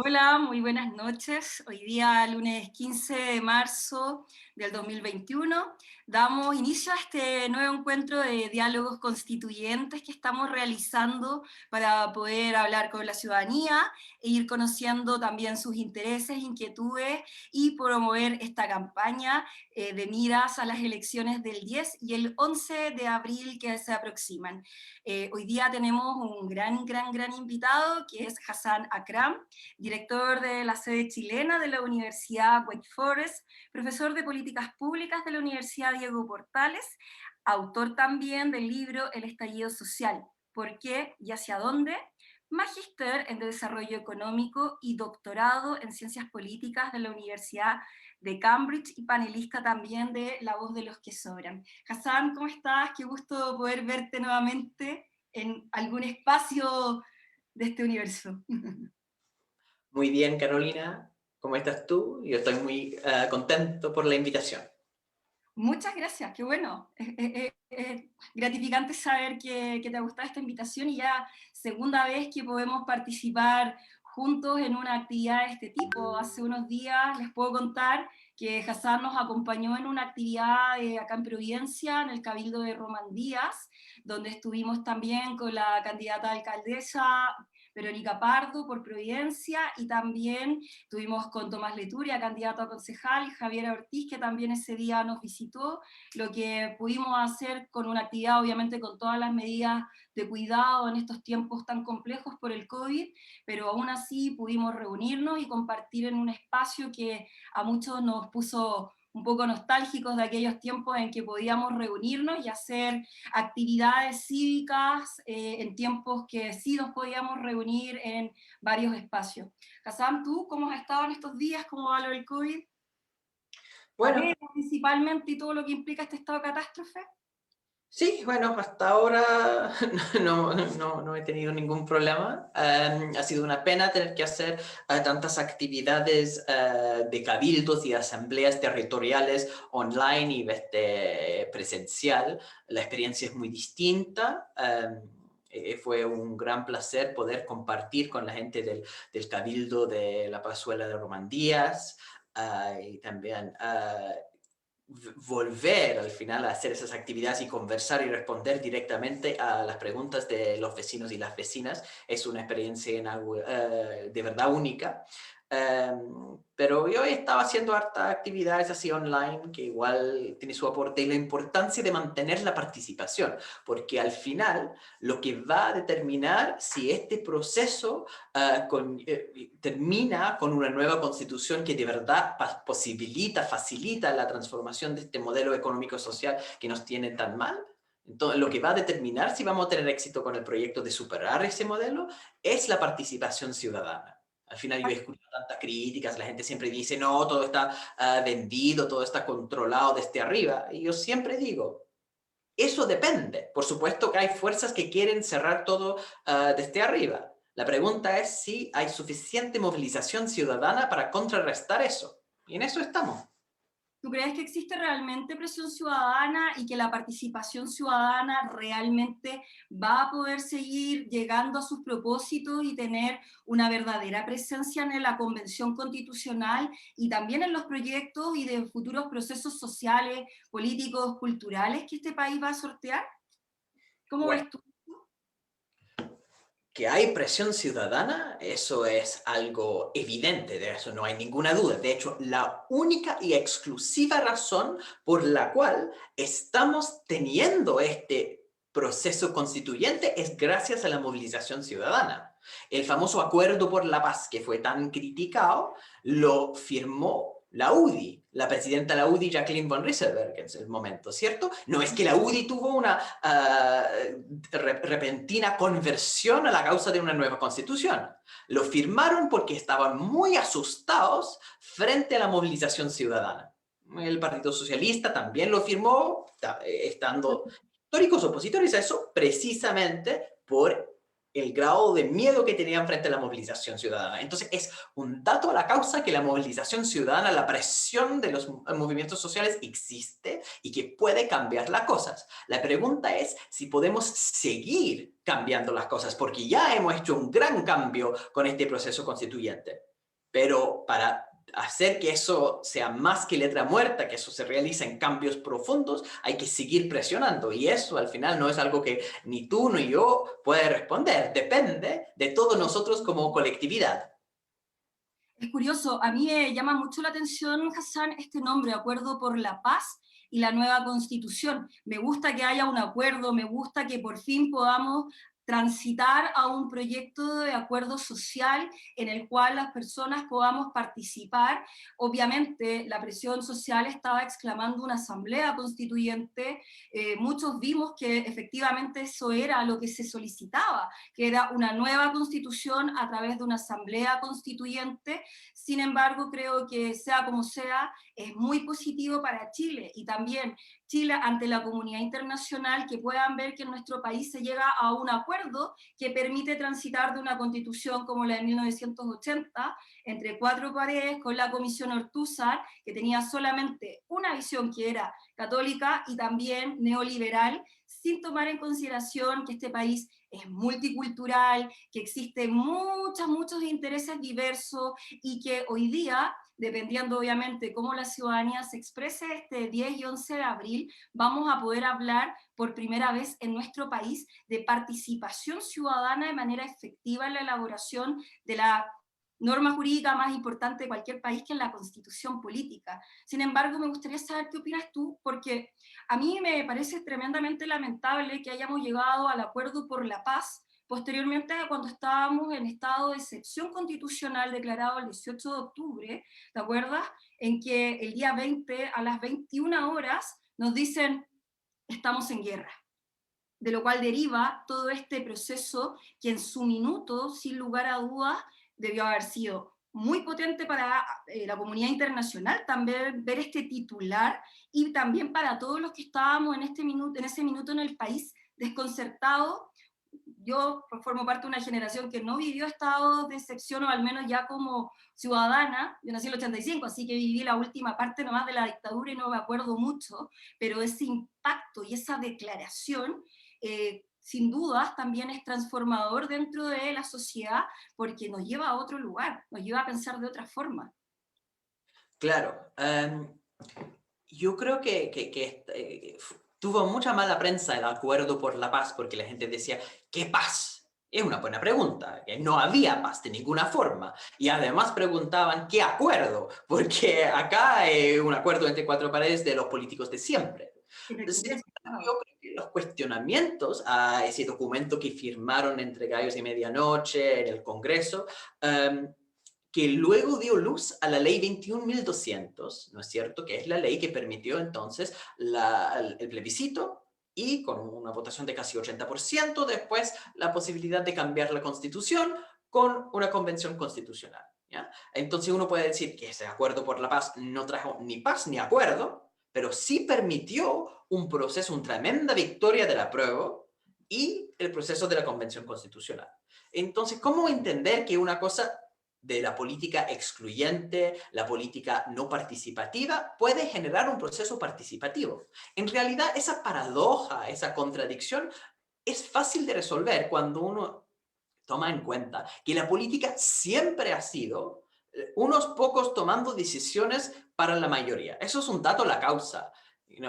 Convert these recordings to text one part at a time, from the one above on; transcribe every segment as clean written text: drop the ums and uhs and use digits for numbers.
Hola, muy buenas noches. Hoy día, lunes 15 de marzo del 2021, damos inicio a este nuevo encuentro de diálogos constituyentes que estamos realizando para poder hablar con la ciudadanía e ir conociendo también sus intereses, inquietudes y promover esta campaña de miras a las elecciones del 10 y el 11 de abril que se aproximan. Hoy día tenemos un gran invitado que es Hassan Akram, director de la sede chilena de la Universidad Wake Forest, profesor de políticas públicas de la Universidad Diego Portales, autor también del libro El estallido social, ¿por qué y hacia dónde? Magíster en Desarrollo Económico y doctorado en Ciencias Políticas de la Universidad de Cambridge y panelista también de La Voz de los que Sobran. Hassan, ¿cómo estás? Qué gusto poder verte nuevamente en algún espacio de este universo. Muy bien, Carolina, ¿cómo estás tú? Yo estoy muy contento por la invitación. Muchas gracias, qué bueno. Es gratificante saber que te ha gustado esta invitación y ya segunda vez que podemos participar juntos en una actividad de este tipo. Hace unos días les puedo contar que Hassan nos acompañó en una actividad acá en Providencia, en el Cabildo de Román Díaz, donde estuvimos también con la candidata a alcaldesa Verónica Pardo por Providencia, y también estuvimos con Tomás Leturia, candidato a concejal, y Javier Ortiz, que también ese día nos visitó, lo que pudimos hacer con una actividad, obviamente con todas las medidas de cuidado en estos tiempos tan complejos por el COVID, pero aún así pudimos reunirnos y compartir en un espacio que a muchos nos puso un poco nostálgicos de aquellos tiempos en que podíamos reunirnos y hacer actividades cívicas en tiempos que sí nos podíamos reunir en varios espacios. Hassan, ¿tú cómo has estado en estos días? ¿Cómo va lo del COVID? La Bueno, pena principalmente y todo lo que implica este estado de catástrofe. sí, bueno, hasta ahora no he tenido ningún problema. Ha sido una pena tener que hacer tantas actividades de cabildos y asambleas territoriales online y presencial. La experiencia es muy distinta. Fue un gran placer poder compartir con la gente del Cabildo de la Pazuela de Romandías y también volver al final a hacer esas actividades y conversar y responder directamente a las preguntas de los vecinos y las vecinas es una experiencia de verdad única. Pero yo estaba haciendo hartas actividades así online que igual tiene su aporte y la importancia de mantener la participación, porque al final lo que va a determinar si este proceso termina con una nueva constitución que de verdad facilita la transformación de este modelo económico-social que nos tiene tan mal. Entonces, lo que va a determinar si vamos a tener éxito con el proyecto de superar ese modelo es la participación ciudadana. Al final yo he escuchado tantas críticas, la gente siempre dice, no, todo está vendido, todo está controlado desde arriba. Y yo siempre digo, eso depende. Por supuesto que hay fuerzas que quieren cerrar todo desde arriba. La pregunta es si hay suficiente movilización ciudadana para contrarrestar eso. Y en eso estamos. ¿Tú crees que existe realmente presión ciudadana y que la participación ciudadana realmente va a poder seguir llegando a sus propósitos y tener una verdadera presencia en la Convención Constitucional y también en los proyectos y de futuros procesos sociales, políticos, culturales que este país va a sortear? ¿Cómo Bueno, ves tú? que hay presión ciudadana, eso es algo evidente, de eso no hay ninguna duda. De hecho, la única y exclusiva razón por la cual estamos teniendo este proceso constituyente es gracias a la movilización ciudadana. El famoso Acuerdo por la Paz, que fue tan criticado, lo firmó la UDI, la presidenta de la UDI, Jacqueline von Rieselberg, en ese momento, ¿cierto? No es que la UDI tuvo una repentina conversión a la causa de una nueva constitución. Lo firmaron porque estaban muy asustados frente a la movilización ciudadana. El Partido Socialista también lo firmó, estando históricos opositores a eso, precisamente por el grado de miedo que tenían frente a la movilización ciudadana. Entonces es un dato a la causa que la movilización ciudadana, la presión de los movimientos sociales existe y que puede cambiar las cosas. La pregunta es si podemos seguir cambiando las cosas, porque ya hemos hecho un gran cambio con este proceso constituyente. Pero para hacer que eso sea más que letra muerta, que eso se realice en cambios profundos, hay que seguir presionando. Y eso al final no es algo que ni tú ni yo puede responder. Depende de todos nosotros como colectividad. Es curioso, a mí me llama mucho la atención, Hassan, este nombre, Acuerdo por la Paz y la nueva Constitución. Me gusta que haya un acuerdo, me gusta que por fin podamos transitar a un proyecto de acuerdo social en el cual las personas podamos participar. Obviamente, la presión social estaba exclamando una asamblea constituyente. Muchos vimos que efectivamente eso era lo que se solicitaba, que era una nueva constitución a través de una asamblea constituyente. Sin embargo, creo que sea como sea, es muy positivo para Chile y también Chile ante la comunidad internacional, que puedan ver que en nuestro país se llega a un acuerdo que permite transitar de una constitución como la de 1980 entre cuatro paredes con la Comisión Ortúzar, que tenía solamente una visión que era católica y también neoliberal, sin tomar en consideración que este país es multicultural, que existen muchos intereses diversos y que hoy día, dependiendo obviamente cómo la ciudadanía se exprese este 10 y 11 de abril, vamos a poder hablar por primera vez en nuestro país de participación ciudadana de manera efectiva en la elaboración de la norma jurídica más importante de cualquier país, que es la constitución política. Sin embargo, me gustaría saber qué opinas tú, porque a mí me parece tremendamente lamentable que hayamos llegado al acuerdo por la paz posteriormente a cuando estábamos en estado de excepción constitucional declarado el 18 de octubre, ¿te acuerdas? En que el día 20 a las 21 horas nos dicen estamos en guerra, de lo cual deriva todo este proceso que en su minuto, sin lugar a dudas, debió haber sido muy potente para la comunidad internacional también ver este titular, y también para todos los que estábamos en ese minuto en el país desconcertados. Yo formo parte de una generación que no vivió estados de excepción, o al menos ya como ciudadana. Yo nací en el 85, así que viví la última parte nomás de la dictadura y no me acuerdo mucho, pero ese impacto y esa declaración sin dudas también es transformador dentro de la sociedad, porque nos lleva a otro lugar, nos lleva a pensar de otra forma. Claro, yo creo tuvo mucha mala prensa el acuerdo por la paz, porque la gente decía, ¿qué paz? Es una buena pregunta, que no había paz de ninguna forma. Y además preguntaban, ¿qué acuerdo? Porque acá hay un acuerdo entre cuatro paredes de los políticos de siempre. En el Sin Congreso. embargo, yo creo que los cuestionamientos a ese documento que firmaron entre gallos y medianoche en el Congreso, que luego dio luz a la ley 21.200, ¿no es cierto? Que es la ley que permitió entonces el plebiscito y con una votación de casi 80%, después la posibilidad de cambiar la constitución con una convención constitucional. ¿Ya? Entonces uno puede decir que ese acuerdo por la paz no trajo ni paz ni acuerdo, pero sí permitió un proceso, una tremenda victoria del apruebo y el proceso de la convención constitucional. Entonces, ¿cómo entender que una cosa de la política excluyente, la política no participativa, puede generar un proceso participativo? En realidad, esa paradoja, esa contradicción, es fácil de resolver cuando uno toma en cuenta que la política siempre ha sido unos pocos tomando decisiones para la mayoría. Eso es un dato la causa. Y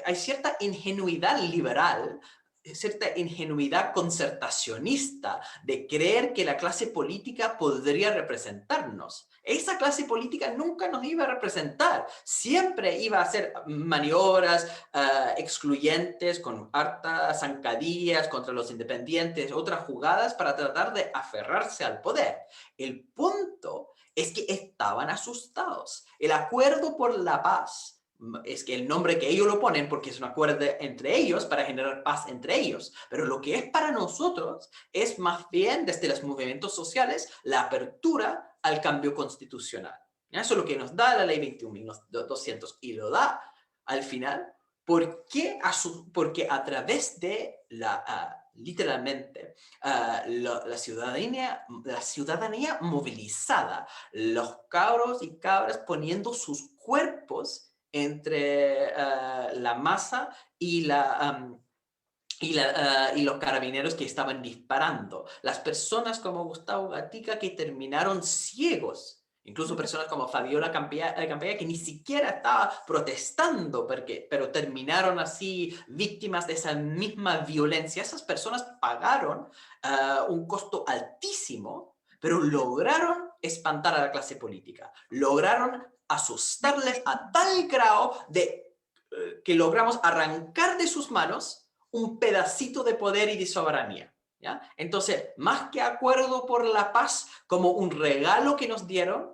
hay cierta ingenuidad liberal, cierta ingenuidad concertacionista de creer que la clase política podría representarnos. Esa clase política nunca nos iba a representar. Siempre iba a hacer maniobras excluyentes con hartas zancadillas contra los independientes, otras jugadas para tratar de aferrarse al poder. El punto es que estaban asustados. El acuerdo por la paz es que el nombre que ellos lo ponen porque es un acuerdo entre ellos para generar paz entre ellos. Pero lo que es para nosotros es más bien desde los movimientos sociales la apertura al cambio constitucional. ¿Ya? Eso es lo que nos da la ley 21.200 y lo da al final porque a través de literalmente la ciudadanía movilizada, los cabros y cabras poniendo sus cuerpos entre la masa y los carabineros que estaban disparando. Las personas como Gustavo Gatica que terminaron ciegos Incluso personas como Fabiola Campea, que ni siquiera estaba protestando, pero terminaron así víctimas de esa misma violencia. Esas personas pagaron un costo altísimo, pero lograron espantar a la clase política. Lograron asustarles a tal grado que logramos arrancar de sus manos un pedacito de poder y de soberanía. ¿Ya? Entonces, más que acuerdo por la paz como un regalo que nos dieron,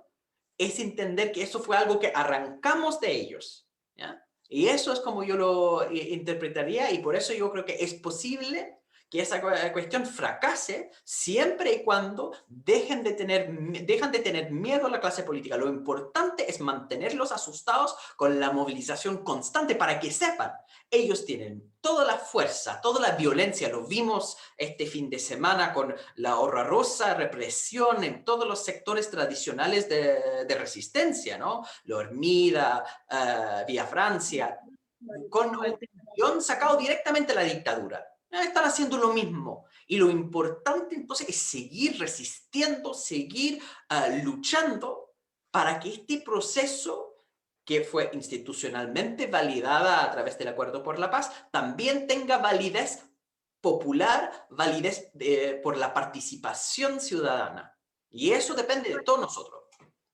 es entender que eso fue algo que arrancamos de ellos. ¿Ya? Y eso es como yo lo interpretaría, y por eso yo creo que es posible que esa cuestión fracase siempre y cuando dejan de tener miedo a la clase política. Lo importante es mantenerlos asustados con la movilización constante para que sepan, ellos tienen toda la fuerza, toda la violencia. Lo vimos este fin de semana con la horrorosa represión en todos los sectores tradicionales de resistencia, ¿no? La Hormida, Vía Francia, con un guión sacado directamente de la dictadura. Están haciendo lo mismo. Y lo importante entonces es seguir resistiendo, seguir luchando para que este proceso, que fue institucionalmente validada a través del Acuerdo por la Paz, también tenga validez popular, validez por la participación ciudadana. Y eso depende de todos nosotros.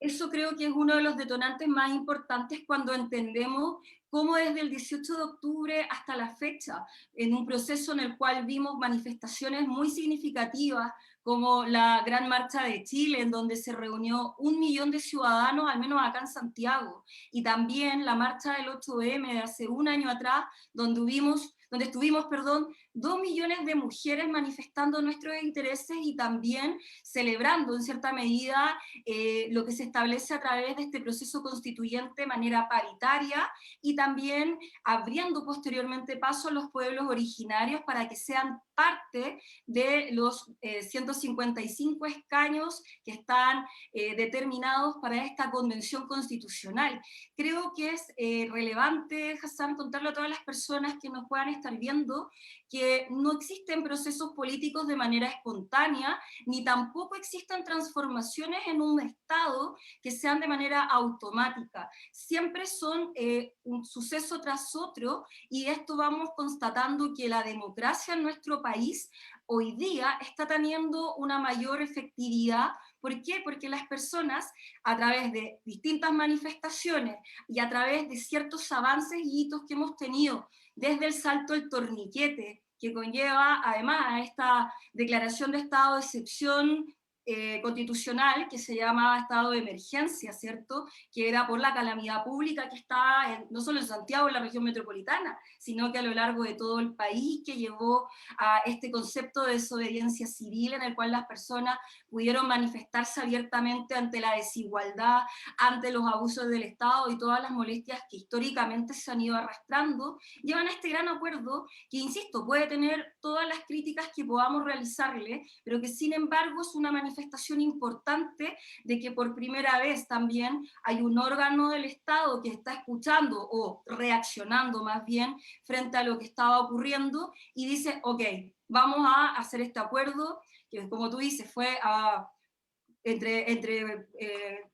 Eso creo que es uno de los detonantes más importantes cuando entendemos cómo desde el 18 de octubre hasta la fecha, en un proceso en el cual vimos manifestaciones muy significativas, como la Gran Marcha de Chile, en donde se reunió 1 millón de ciudadanos, al menos acá en Santiago, y también la marcha del 8M de hace un año atrás, donde estuvimos, 2 millones de mujeres manifestando nuestros intereses y también celebrando en cierta medida lo que se establece a través de este proceso constituyente de manera paritaria y también abriendo posteriormente paso a los pueblos originarios para que sean parte de los 155 escaños que están determinados para esta convención constitucional. Creo que es relevante, Hassan, contarle a todas las personas que nos puedan estar viendo que no existen procesos políticos de manera espontánea, ni tampoco existen transformaciones en un Estado que sean de manera automática. Siempre son un suceso tras otro, y esto vamos constatando que la democracia en nuestro país hoy día está teniendo una mayor efectividad. ¿Por qué? Porque las personas, a través de distintas manifestaciones y a través de ciertos avances y hitos que hemos tenido, desde el salto del torniquete, que conlleva además a esta declaración de estado de excepción constitucional, que se llama estado de emergencia, ¿cierto? Que era por la calamidad pública que está no solo en Santiago, en la región metropolitana, sino que a lo largo de todo el país, que llevó a este concepto de desobediencia civil, en el cual las personas pudieron manifestarse abiertamente ante la desigualdad, ante los abusos del Estado y todas las molestias que históricamente se han ido arrastrando, llevan a este gran acuerdo que, insisto, puede tener todas las críticas que podamos realizarle, pero que sin embargo es una manifestación importante de que por primera vez también hay un órgano del Estado que está escuchando o reaccionando más bien frente a lo que estaba ocurriendo y dice, ok, vamos a hacer este acuerdo, que como tú dices, fue entre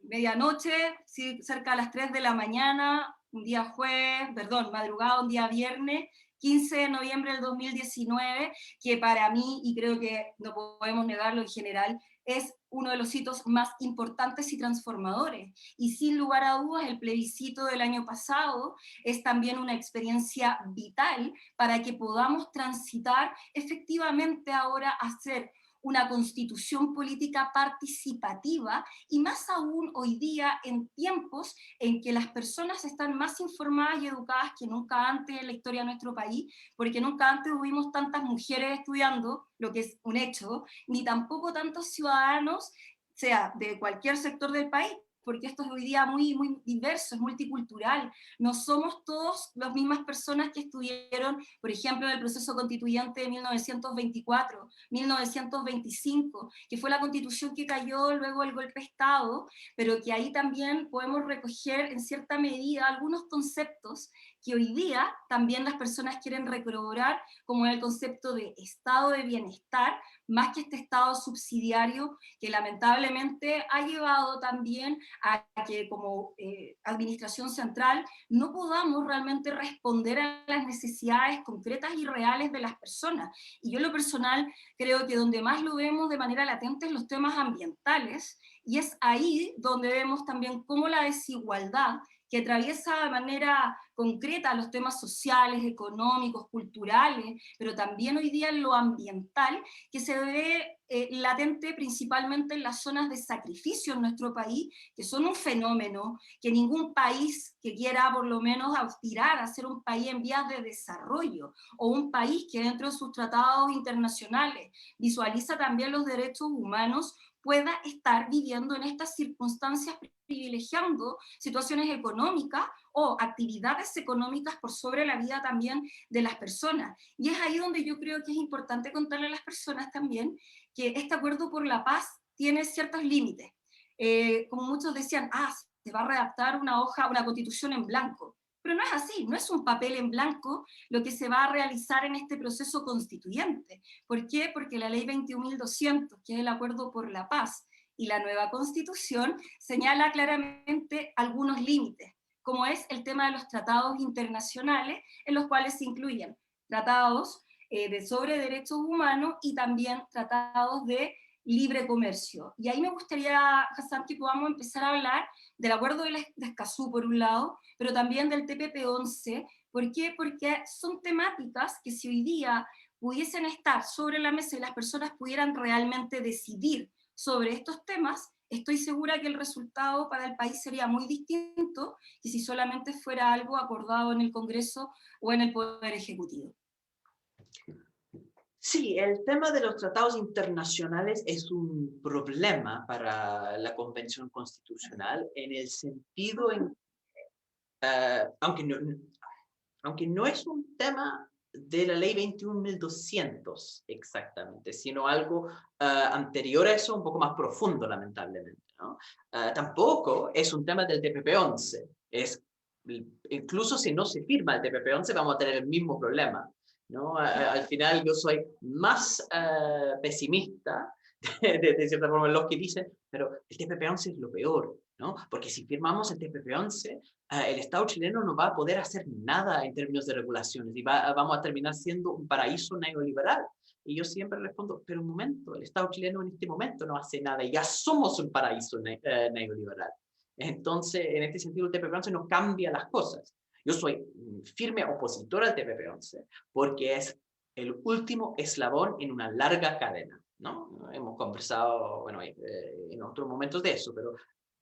medianoche, sí, cerca de las 3 de la mañana, madrugada, un día viernes, 15 de noviembre del 2019, que para mí, y creo que no podemos negarlo en general, es uno de los hitos más importantes y transformadores. Y sin lugar a dudas, el plebiscito del año pasado es también una experiencia vital para que podamos transitar efectivamente ahora a ser una constitución política participativa, y más aún hoy día en tiempos en que las personas están más informadas y educadas que nunca antes en la historia de nuestro país, porque nunca antes hubimos tantas mujeres estudiando, lo que es un hecho, ni tampoco tantos ciudadanos, sea de cualquier sector del país, porque esto es hoy día muy, muy diverso, es multicultural. No somos todos las mismas personas que estuvieron, por ejemplo, en el proceso constituyente de 1924, 1925, que fue la constitución que cayó luego del golpe de Estado, pero que ahí también podemos recoger en cierta medida algunos conceptos que hoy día también las personas quieren recobrar, como el concepto de estado de bienestar, más que este estado subsidiario que lamentablemente ha llevado también a que como administración central no podamos realmente responder a las necesidades concretas y reales de las personas. Y yo en lo personal creo que donde más lo vemos de manera latente es los temas ambientales, y es ahí donde vemos también cómo la desigualdad que atraviesa de manera concreta los temas sociales, económicos, culturales, pero también hoy día en lo ambiental, que se ve latente principalmente en las zonas de sacrificio en nuestro país, que son un fenómeno que ningún país que quiera por lo menos aspirar a ser un país en vías de desarrollo, o un país que dentro de sus tratados internacionales visualiza también los derechos humanos, pueda estar viviendo en estas circunstancias privilegiando situaciones económicas o actividades económicas por sobre la vida también de las personas. Y es ahí donde yo creo que es importante contarle a las personas también que este acuerdo por la paz tiene ciertos límites. Como muchos decían, se va a redactar una hoja, una constitución en blanco. Pero no es así, no es un papel en blanco lo que se va a realizar en este proceso constituyente. ¿Por qué? Porque la ley 21.200, que es el acuerdo por la paz, y la nueva constitución señala claramente algunos límites, como es el tema de los tratados internacionales, en los cuales se incluyen tratados sobre derechos humanos y también tratados de libre comercio. Y ahí me gustaría, Hassan, que podamos empezar a hablar del acuerdo de Escazú, por un lado, pero también del TPP-11. ¿Por qué? Porque son temáticas que si hoy día pudiesen estar sobre la mesa y las personas pudieran realmente decidir sobre estos temas, estoy segura que el resultado para el país sería muy distinto que si solamente fuera algo acordado en el Congreso o en el Poder Ejecutivo. Sí, el tema de los tratados internacionales es un problema para la Convención Constitucional en el sentido en, aunque aunque no es un tema de la ley 21.200 exactamente, sino algo anterior a eso, un poco más profundo, lamentablemente, ¿no? Tampoco es un tema del TPP-11. Incluso si no se firma el TPP-11, vamos a tener el mismo problema, ¿no? Al final yo soy más pesimista, de cierta forma, los que dicen, pero el TPP-11 es lo peor, ¿no? Porque si firmamos el TPP-11, el Estado chileno no va a poder hacer nada en términos de regulaciones y vamos a terminar siendo un paraíso neoliberal. Y yo siempre respondo, pero un momento, el Estado chileno en este momento no hace nada y ya somos un paraíso neoliberal. Entonces, en este sentido, el TPP-11 no cambia las cosas. Yo soy firme opositor al TPP-11 porque es el último eslabón en una larga cadena, ¿no? Hemos conversado, bueno, en otros momentos de eso, pero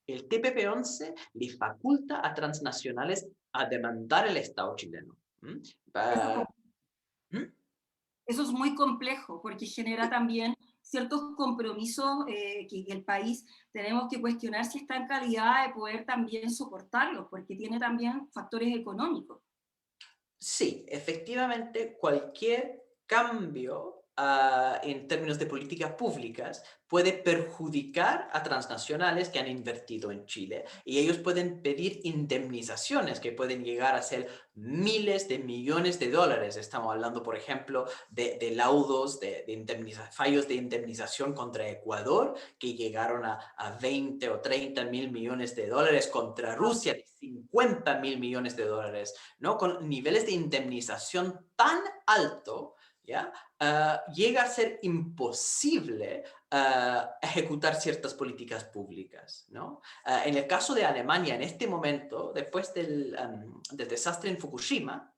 el TPP-11 le faculta a transnacionales a demandar el Estado chileno. ¿Mm? Eso, ¿Mm? eso es muy complejo porque genera también ciertos compromisos que el país tenemos que cuestionar si está en calidad de poder también soportarlos, porque tiene también factores económicos. Sí, efectivamente, cualquier cambio en términos de políticas públicas puede perjudicar a transnacionales que han invertido en Chile y ellos pueden pedir indemnizaciones que pueden llegar a ser miles de millones de dólares. Estamos hablando, por ejemplo, de laudos, fallos de indemnización contra Ecuador que llegaron a 20 o 30 mil millones de dólares, contra Rusia de 50 mil millones de dólares, ¿no? Con niveles de indemnización tan alto, ¿ya? Llega a ser imposible ejecutar ciertas políticas públicas, ¿no? En el caso de Alemania, en este momento, después del desastre en Fukushima,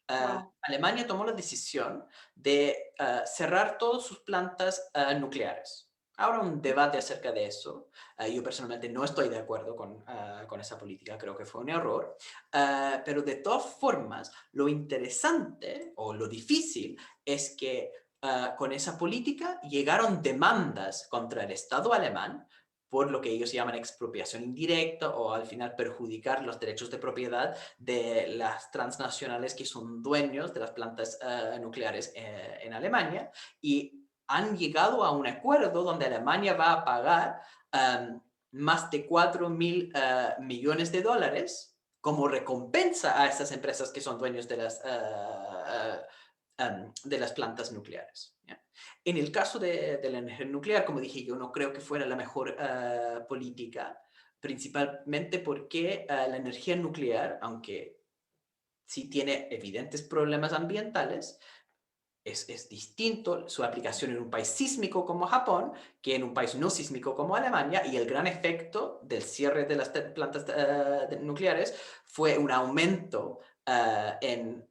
Wow. Alemania tomó la decisión de cerrar todas sus plantas nucleares. Ahora un debate acerca de eso. Yo personalmente no estoy de acuerdo con esa política, creo que fue un error. Pero de todas formas, lo interesante o lo difícil es que con esa política llegaron demandas contra el Estado alemán por lo que ellos llaman expropiación indirecta o al final perjudicar los derechos de propiedad de las transnacionales que son dueños de las plantas nucleares en Alemania, y han llegado a un acuerdo donde Alemania va a pagar más de 4.000 millones de dólares como recompensa a estas empresas que son dueños de las plantas nucleares. ¿Ya? En el caso de la energía nuclear, como dije, yo no creo que fuera la mejor política, principalmente porque la energía nuclear, aunque sí tiene evidentes problemas ambientales, es distinto su aplicación en un país sísmico como Japón que en un país no sísmico como Alemania, y el gran efecto del cierre de las plantas nucleares fue un aumento en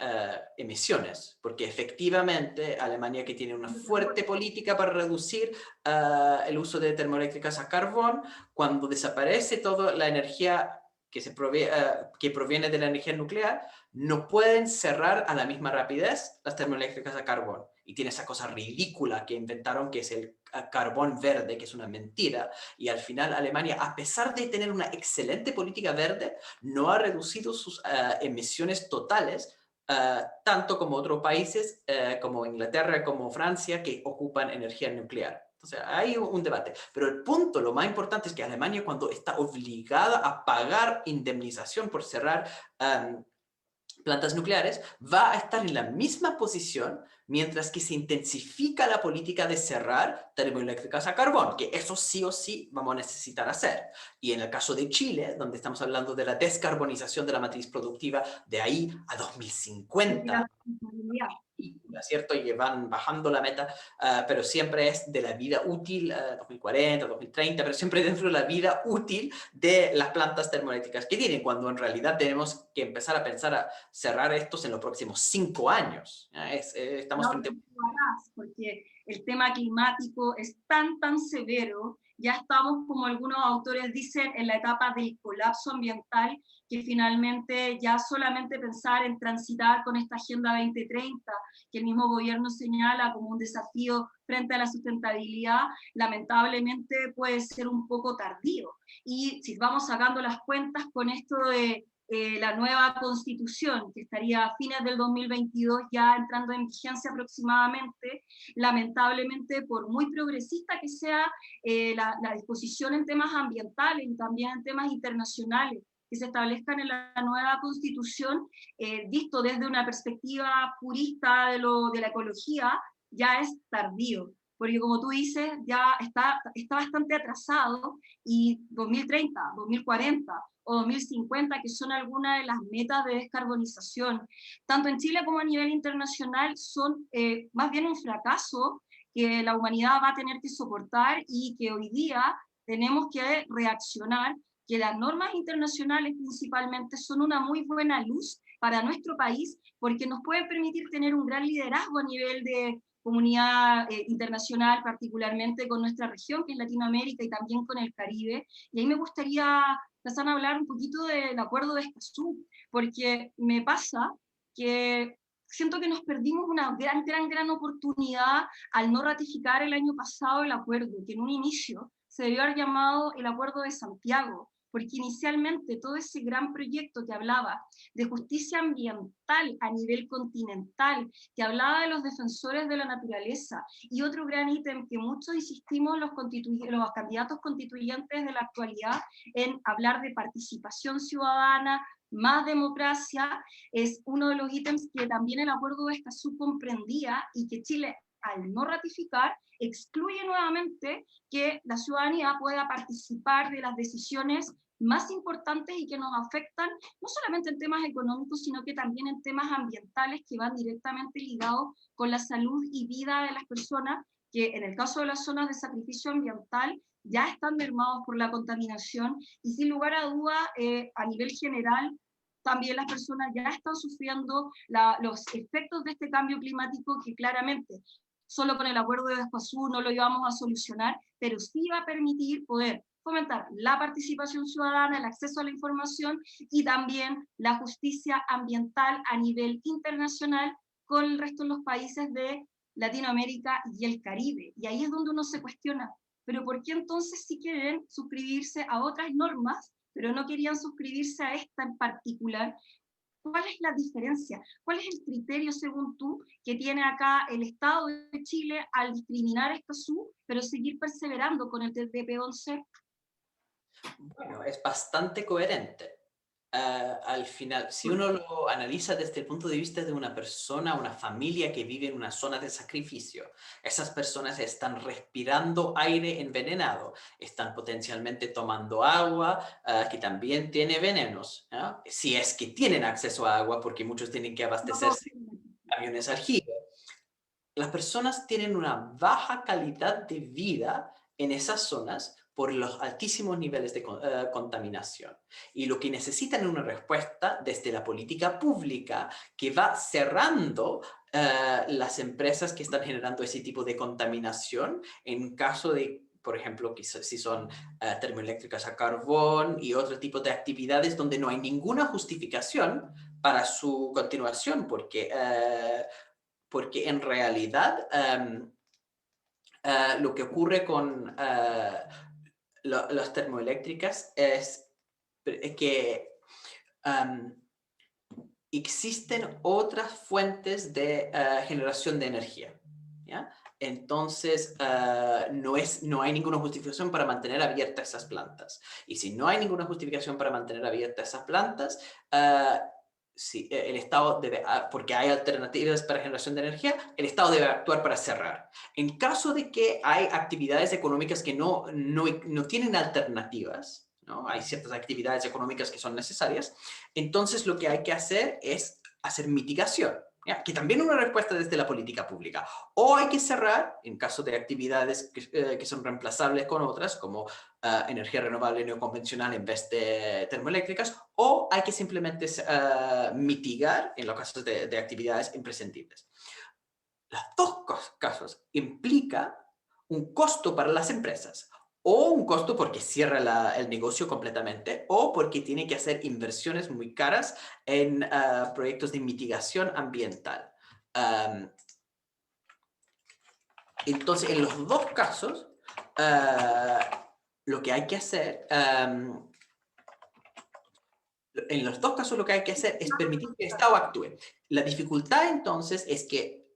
emisiones, porque efectivamente Alemania, que tiene una fuerte política para reducir el uso de termoeléctricas a carbón, cuando desaparece toda la energía que proviene de la energía nuclear, no pueden cerrar a la misma rapidez las termoeléctricas a carbón. Y tiene esa cosa ridícula que inventaron, que es el carbón verde, que es una mentira. Y al final Alemania, a pesar de tener una excelente política verde, no ha reducido sus emisiones totales, tanto como otros países, como Inglaterra, como Francia, que ocupan energía nuclear. O sea, hay un debate. Pero el punto, lo más importante, es que Alemania, cuando está obligada a pagar indemnización por cerrar plantas nucleares, va a estar en la misma posición mientras que se intensifica la política de cerrar termoeléctricas a carbón, que eso sí o sí vamos a necesitar hacer. Y en el caso de Chile, donde estamos hablando de la descarbonización de la matriz productiva de ahí a 2050, ¿cierto? Y van bajando la meta, pero siempre es de la vida útil, 2040, 2030, pero siempre dentro de la vida útil de las plantas termoeléctricas que tienen, cuando en realidad tenemos que empezar a pensar a cerrar estos en los próximos 5 años. Estamos No, frente a... porque el tema climático es tan severo, ya estamos, como algunos autores dicen, en la etapa del colapso ambiental, que finalmente ya solamente pensar en transitar con esta Agenda 2030, que el mismo gobierno señala como un desafío frente a la sustentabilidad, lamentablemente puede ser un poco tardío. Y si vamos sacando las cuentas con esto de la nueva constitución, que estaría a fines del 2022 ya entrando en vigencia aproximadamente, lamentablemente, por muy progresista que sea la disposición en temas ambientales y también en temas internacionales que se establezcan en la nueva constitución, visto desde una perspectiva purista de la ecología, ya es tardío. Porque como tú dices, ya está bastante atrasado, y 2030, 2040 o 2050, que son algunas de las metas de descarbonización, tanto en Chile como a nivel internacional, son más bien un fracaso que la humanidad va a tener que soportar, y que hoy día tenemos que reaccionar, que las normas internacionales principalmente son una muy buena luz para nuestro país, porque nos pueden permitir tener un gran liderazgo a nivel de comunidad internacional, particularmente con nuestra región, que es Latinoamérica, y también con el Caribe. Y ahí me gustaría empezar a hablar un poquito del acuerdo de Escazú, porque me pasa que siento que nos perdimos una gran oportunidad al no ratificar el año pasado el acuerdo, que en un inicio se debió haber llamado el Acuerdo de Santiago, porque inicialmente todo ese gran proyecto que hablaba de justicia ambiental a nivel continental, que hablaba de los defensores de la naturaleza, y otro gran ítem que muchos insistimos los candidatos constituyentes de la actualidad en hablar de participación ciudadana, más democracia, es uno de los ítems que también el Acuerdo de Escazú comprendía, y que Chile, al no ratificar, excluye nuevamente que la ciudadanía pueda participar de las decisiones más importantes y que nos afectan, no solamente en temas económicos, sino que también en temas ambientales, que van directamente ligados con la salud y vida de las personas, que en el caso de las zonas de sacrificio ambiental ya están mermados por la contaminación, y sin lugar a duda, a nivel general, también las personas ya están sufriendo los efectos de este cambio climático, que claramente solo con el acuerdo de Escazú no lo íbamos a solucionar, pero sí va a permitir poder fomentar la participación ciudadana, el acceso a la información, y también la justicia ambiental a nivel internacional con el resto de los países de Latinoamérica y el Caribe. Y ahí es donde uno se cuestiona, pero ¿por qué entonces sí quieren suscribirse a otras normas, pero no querían suscribirse a esta en particular? ¿Cuál es la diferencia? ¿Cuál es el criterio, según tú, que tiene acá el Estado de Chile al discriminar a Escazú, pero seguir perseverando con el TPP-11? Bueno, es bastante coherente. al final, si uno lo analiza desde el punto de vista de una persona, una familia que vive en una zona de sacrificio, esas personas están respirando aire envenenado, están potencialmente tomando agua que también tiene venenos, ¿no? Si es que tienen acceso a agua, porque muchos tienen que No todos abastecerse tienen. de camiones aljibe. Las personas tienen una baja calidad de vida en esas zonas por los altísimos niveles de contaminación. Y lo que necesitan es una respuesta desde la política pública que va cerrando las empresas que están generando ese tipo de contaminación en caso de, por ejemplo, si son termoeléctricas a carbón y otro tipo de actividades donde no hay ninguna justificación para su continuación, porque en realidad lo que ocurre con las termoeléctricas es que existen otras fuentes de generación de energía, ¿ya? Entonces, no hay ninguna justificación para mantener abiertas esas plantas. Y si no hay ninguna justificación para mantener abiertas esas plantas, sí, el Estado debe, porque hay alternativas para generación de energía, el Estado debe actuar para cerrar. En caso de que hay actividades económicas que no tienen alternativas, ¿no? Hay ciertas actividades económicas que son necesarias, entonces lo que hay que hacer es hacer mitigación, ¿ya? Que también es una respuesta desde la política pública. O hay que cerrar en caso de actividades que son reemplazables con otras, como energía renovable no convencional en vez de termoeléctricas, o hay que simplemente mitigar en los casos de actividades imprescindibles. Los dos casos implican un costo para las empresas, o un costo porque cierra el negocio completamente, o porque tiene que hacer inversiones muy caras en proyectos de mitigación ambiental. Entonces, en los dos casos, lo que hay que hacer, es permitir que el Estado actúe. La dificultad entonces es que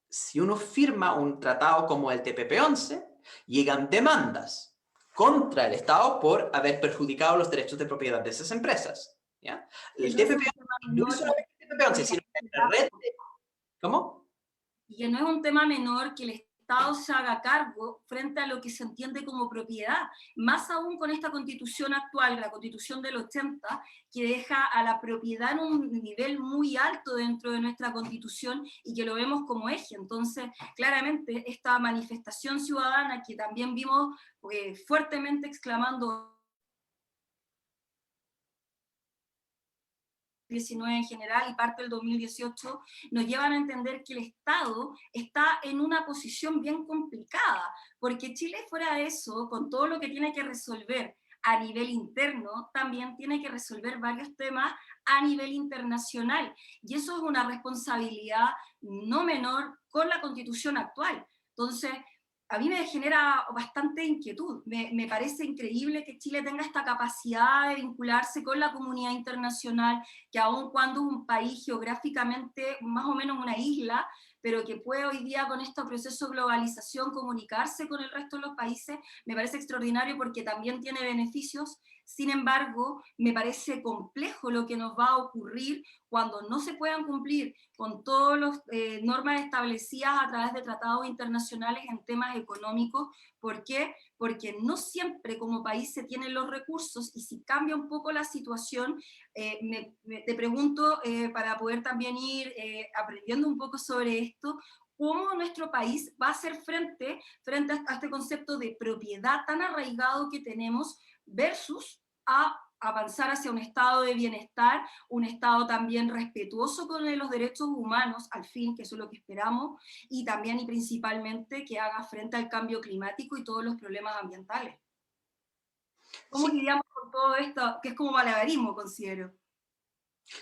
si uno firma un tratado como el TPP-11, llegan demandas contra el Estado por haber perjudicado los derechos de propiedad de esas empresas, ¿ya? El No es un TPP-11 tema no es menor solamente el TPP-11, sino la red de... ¿Cómo? y que no es un tema menor que el Estado se haga cargo frente a lo que se entiende como propiedad, más aún con esta constitución actual, la constitución del 80, que deja a la propiedad en un nivel muy alto dentro de nuestra constitución y que lo vemos como eje. Entonces, claramente, esta manifestación ciudadana que también vimos fuertemente exclamando 2019 en general y parte del 2018, nos llevan a entender que el Estado está en una posición bien complicada, porque Chile fuera de eso, con todo lo que tiene que resolver a nivel interno, también tiene que resolver varios temas a nivel internacional, y eso es una responsabilidad no menor con la Constitución actual. Entonces, a mí me genera bastante inquietud. Me parece increíble que Chile tenga esta capacidad de vincularse con la comunidad internacional, que aun cuando es un país geográficamente más o menos una isla, pero que puede hoy día con este proceso de globalización comunicarse con el resto de los países, me parece extraordinario porque también tiene beneficios. Sin embargo, me parece complejo lo que nos va a ocurrir cuando no se puedan cumplir con todas las normas establecidas a través de tratados internacionales en temas económicos. ¿Por qué? Porque no siempre como país se tienen los recursos, y si cambia un poco la situación, te pregunto, para poder también ir aprendiendo un poco sobre esto, ¿cómo nuestro país va a hacer frente a este concepto de propiedad tan arraigado que tenemos versus a avanzar hacia un estado de bienestar, un estado también respetuoso con los derechos humanos, al fin, que eso es lo que esperamos, y también y principalmente que haga frente al cambio climático y todos los problemas ambientales? ¿Cómo Sí, lidiamos con todo esto, que es como malabarismo, considero?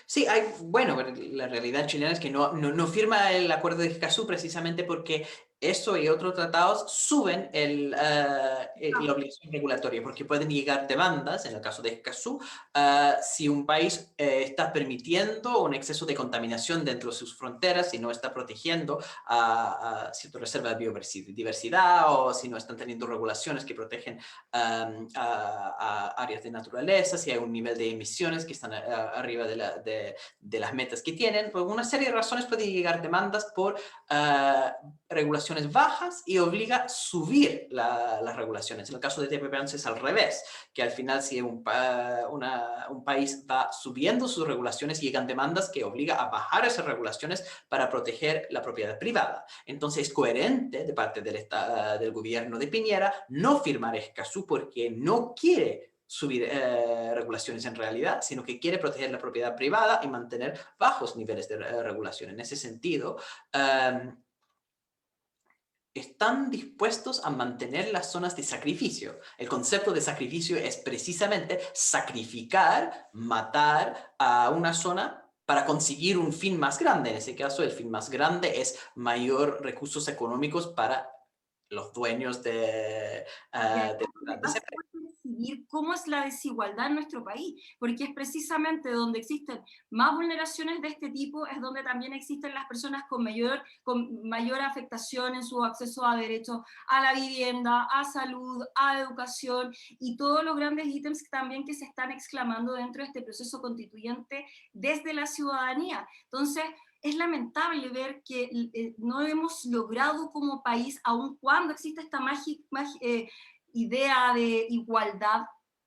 sí, bueno, la realidad chilena es que no firma el acuerdo de Escazú precisamente porque eso y otros tratados suben la Ah, obligación regulatoria, porque pueden llegar demandas, en el caso de Escazú, si un país está permitiendo un exceso de contaminación dentro de sus fronteras, si no está protegiendo a ciertas reservas de biodiversidad, o si no están teniendo regulaciones que protegen a áreas de naturaleza, si hay un nivel de emisiones que están arriba de las metas que tienen. Por una serie de razones pueden llegar demandas por regulaciones bajas y obliga a subir las regulaciones. En el caso de TPP-11 es al revés, que al final si un país va subiendo sus regulaciones, llegan demandas que obliga a bajar esas regulaciones para proteger la propiedad privada. Entonces es coherente de parte del gobierno de Piñera no firmar Escazú porque no quiere subir regulaciones en realidad, sino que quiere proteger la propiedad privada y mantener bajos niveles de regulación. En ese sentido, están dispuestos a mantener las zonas de sacrificio. El concepto de sacrificio es precisamente sacrificar, matar a una zona para conseguir un fin más grande. En ese caso, el fin más grande es mayor recursos económicos para los dueños y además de vas ese. a poder percibir cómo es la desigualdad en nuestro país, porque es precisamente donde existen más vulneraciones de este tipo, es donde también existen las personas con mayor afectación en su acceso a derechos a la vivienda, a salud, a educación y todos los grandes ítems también que se están exclamando dentro de este proceso constituyente desde la ciudadanía. Entonces, es lamentable ver que no hemos logrado como país, aun cuando existe esta idea de igualdad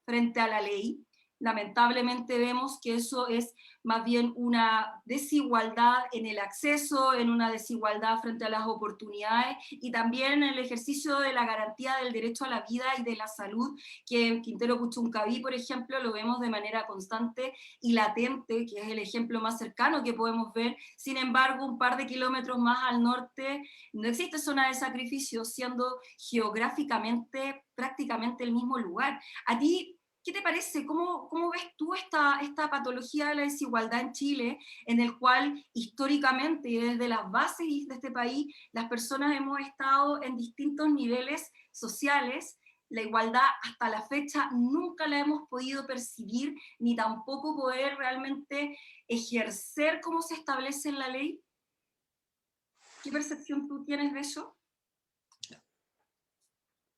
frente a la ley, lamentablemente vemos que eso es más bien una desigualdad en el acceso, en una desigualdad frente a las oportunidades y también en el ejercicio de la garantía del derecho a la vida y de la salud, que en Quintero Puchuncaví, por ejemplo, lo vemos de manera constante y latente, que es el ejemplo más cercano que podemos ver. Sin embargo, un par de kilómetros más al norte no existe zona de sacrificio, siendo geográficamente prácticamente el mismo lugar. ¿A ti qué te parece? ¿Cómo ves tú esta patología de la desigualdad en Chile, en el cual históricamente y desde las bases de este país, las personas hemos estado en distintos niveles sociales? La igualdad hasta la fecha nunca la hemos podido percibir, ni tampoco poder realmente ejercer como se establece en la ley. ¿Qué percepción tú tienes de eso?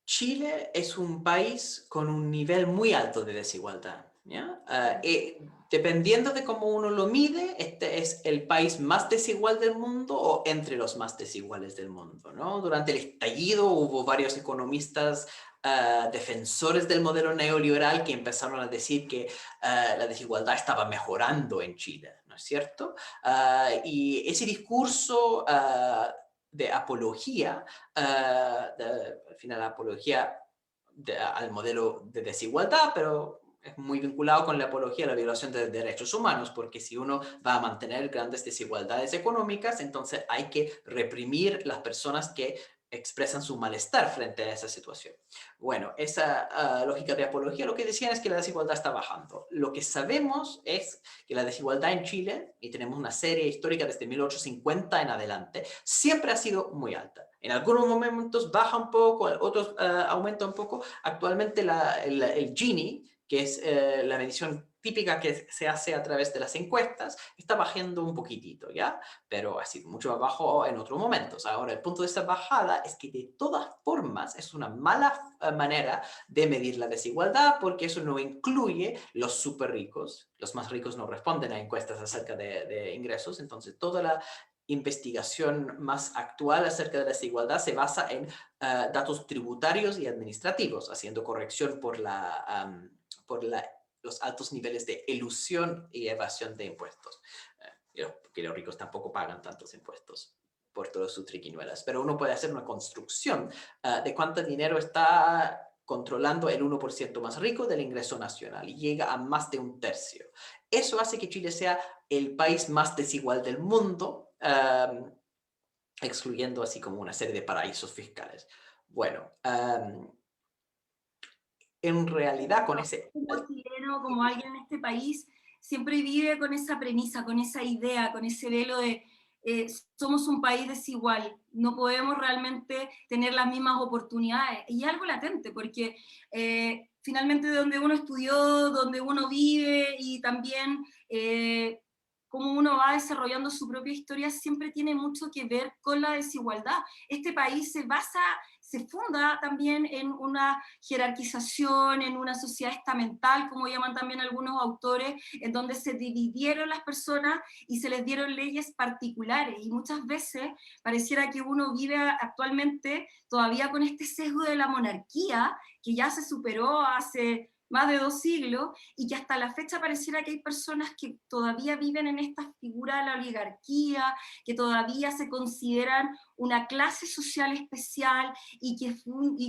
Chile es un país con un nivel muy alto de desigualdad, ¿ya? Dependiendo de cómo uno lo mide, este es el país más desigual del mundo o entre los más desiguales del mundo, ¿no? Durante el estallido hubo varios economistas defensores del modelo neoliberal que empezaron a decir que la desigualdad estaba mejorando en Chile, ¿no es cierto? Y ese discurso de apología, al final apología al modelo de desigualdad, pero es muy vinculado con la apología a la violación de derechos humanos, porque si uno va a mantener grandes desigualdades económicas, entonces hay que reprimir las personas que expresan su malestar frente a esa situación. Bueno, esa lógica de apología lo que decían es que la desigualdad está bajando. Lo que sabemos es que la desigualdad en Chile, y tenemos una serie histórica desde 1850 en adelante, siempre ha sido muy alta. En algunos momentos baja un poco, otros aumenta un poco. Actualmente el Gini, que es la medición típica que se hace a través de las encuestas, está bajando un poquitito, ¿ya? Pero ha sido mucho más bajo en otros momentos. Ahora, el punto de esta bajada es que de todas formas es una mala manera de medir la desigualdad porque eso no incluye los súper ricos. Los más ricos no responden a encuestas acerca de ingresos, entonces toda la investigación más actual acerca de la desigualdad se basa en datos tributarios y administrativos, haciendo corrección por los altos niveles de elusión y evasión de impuestos. Que los ricos tampoco pagan tantos impuestos por todas sus triquiñuelas, pero uno puede hacer una construcción de cuánto dinero está controlando el 1% más rico del ingreso nacional y llega a más de un tercio. Eso hace que Chile sea el país más desigual del mundo, excluyendo así como una serie de paraísos fiscales. Bueno, en realidad con ese... Como chileno, como alguien en este país, siempre vive con esa premisa, con esa idea, con ese velo de somos un país desigual, no podemos realmente tener las mismas oportunidades. Y es algo latente, porque finalmente donde uno estudió, donde uno vive y también cómo uno va desarrollando su propia historia, siempre tiene mucho que ver con la desigualdad. Este país se funda también en una jerarquización, en una sociedad estamental, como llaman también algunos autores, en donde se dividieron las personas y se les dieron leyes particulares. Y muchas veces pareciera que uno vive actualmente todavía con este sesgo de la monarquía, que ya se superó hace más de 2 siglos, y que hasta la fecha pareciera que hay personas que todavía viven en esta figura de la oligarquía, que todavía se consideran una clase social especial y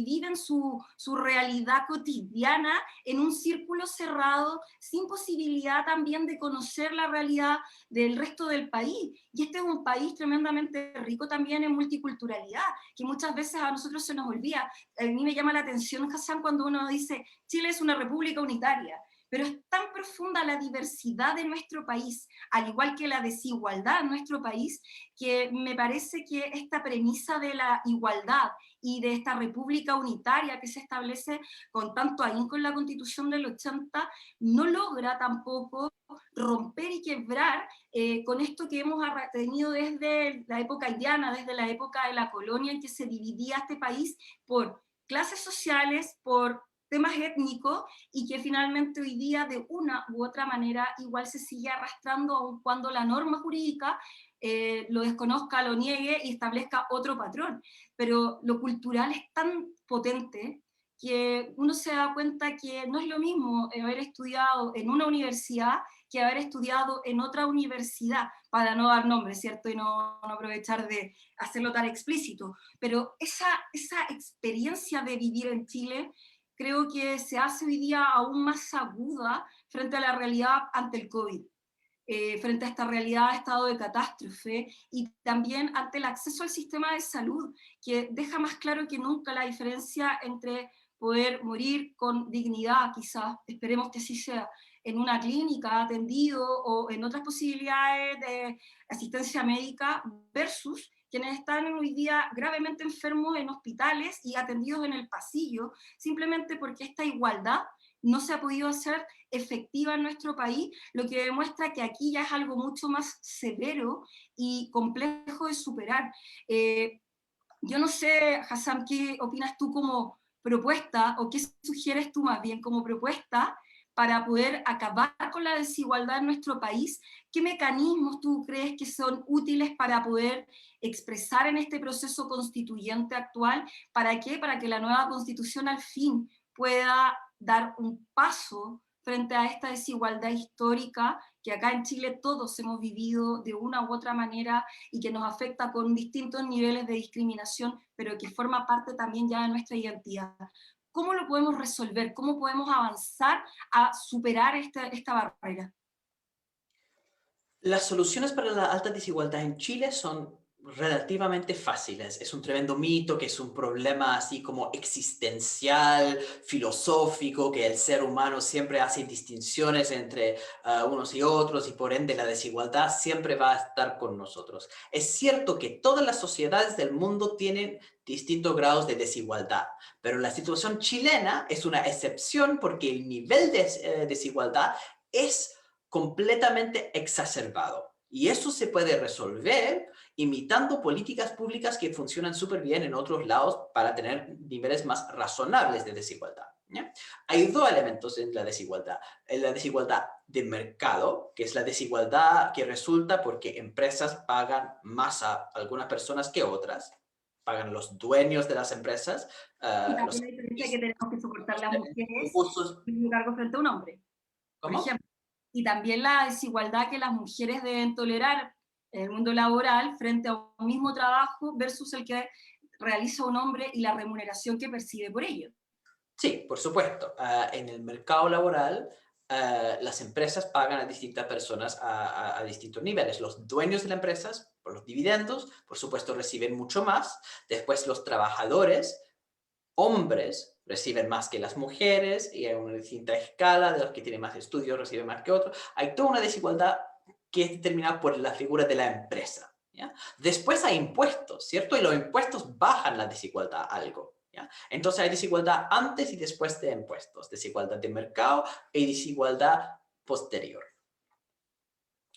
viven su realidad cotidiana en un círculo cerrado, sin posibilidad también de conocer la realidad del resto del país. Y este es un país tremendamente rico también en multiculturalidad, que muchas veces a nosotros se nos olvida. A mí me llama la atención, Hassan, cuando uno dice Chile es una república unitaria, pero es tan profunda la diversidad de nuestro país, al igual que la desigualdad en nuestro país, que me parece que esta premisa de la igualdad y de esta república unitaria que se establece con tanto ahínco en la Constitución del 80, no logra tampoco romper y quebrar con esto que hemos tenido desde la época haitiana, desde la época de la colonia, en que se dividía este país por clases sociales, por temas étnicos, y que finalmente hoy día de una u otra manera igual se sigue arrastrando, aun cuando la norma jurídica lo desconozca, lo niegue y establezca otro patrón. Pero lo cultural es tan potente que uno se da cuenta que no es lo mismo haber estudiado en una universidad que haber estudiado en otra universidad, para no dar nombres, ¿cierto? Y no aprovechar de hacerlo tan explícito. Pero esa experiencia de vivir en Chile creo que se hace hoy día aún más aguda frente a la realidad ante el COVID. Frente a esta realidad de estado de catástrofe y también ante el acceso al sistema de salud, que deja más claro que nunca la diferencia entre poder morir con dignidad, quizás, esperemos que así sea, en una clínica atendido o en otras posibilidades de asistencia médica versus quienes están hoy día gravemente enfermos en hospitales y atendidos en el pasillo, simplemente porque esta igualdad no se ha podido hacer efectiva en nuestro país, lo que demuestra que aquí ya es algo mucho más severo y complejo de superar. Yo no sé, Hassan, ¿qué opinas tú como propuesta, o qué sugieres tú más bien como propuesta para poder acabar con la desigualdad en nuestro país? ¿Qué mecanismos tú crees que son útiles para poder expresar en este proceso constituyente actual? ¿Para qué? Para que la nueva constitución al fin pueda dar un paso frente a esta desigualdad histórica que acá en Chile todos hemos vivido de una u otra manera y que nos afecta con distintos niveles de discriminación, pero que forma parte también ya de nuestra identidad. ¿Cómo lo podemos resolver? ¿Cómo podemos avanzar a superar esta barrera? Las soluciones para la alta desigualdad en Chile son relativamente fáciles. Es un tremendo mito que es un problema así como existencial, filosófico, que el ser humano siempre hace distinciones entre unos y otros y por ende la desigualdad siempre va a estar con nosotros. Es cierto que todas las sociedades del mundo tienen distintos grados de desigualdad, pero la situación chilena es una excepción porque el nivel de desigualdad es completamente exacerbado. Y eso se puede resolver imitando políticas públicas que funcionan súper bien en otros lados para tener niveles más razonables de desigualdad. ¿Ya? Hay dos elementos en la desigualdad. La desigualdad de mercado, que es la desigualdad que resulta porque empresas pagan más a algunas personas que otras, pagan los dueños de las empresas, Y los también la diferencia que tenemos que soportar las mujeres impuestos. en un cargo frente a un hombre, por ¿Cómo? ejemplo. Y también la desigualdad que las mujeres deben tolerar en el mundo laboral frente a un mismo trabajo versus el que realiza un hombre y la remuneración que percibe por ello. Sí, por supuesto. En el mercado laboral, las empresas pagan a distintas personas a distintos niveles. Los dueños de las empresas, por los dividendos, por supuesto, reciben mucho más. Después los trabajadores, hombres, reciben más que las mujeres y hay una distinta escala de los que tienen más estudios reciben más que otros. Hay toda una desigualdad que es determinada por la figura de la empresa. ¿ya? Después hay impuestos, ¿cierto? Y los impuestos bajan la desigualdad algo, ¿ya? Entonces hay desigualdad antes y después de impuestos, desigualdad de mercado y desigualdad posterior.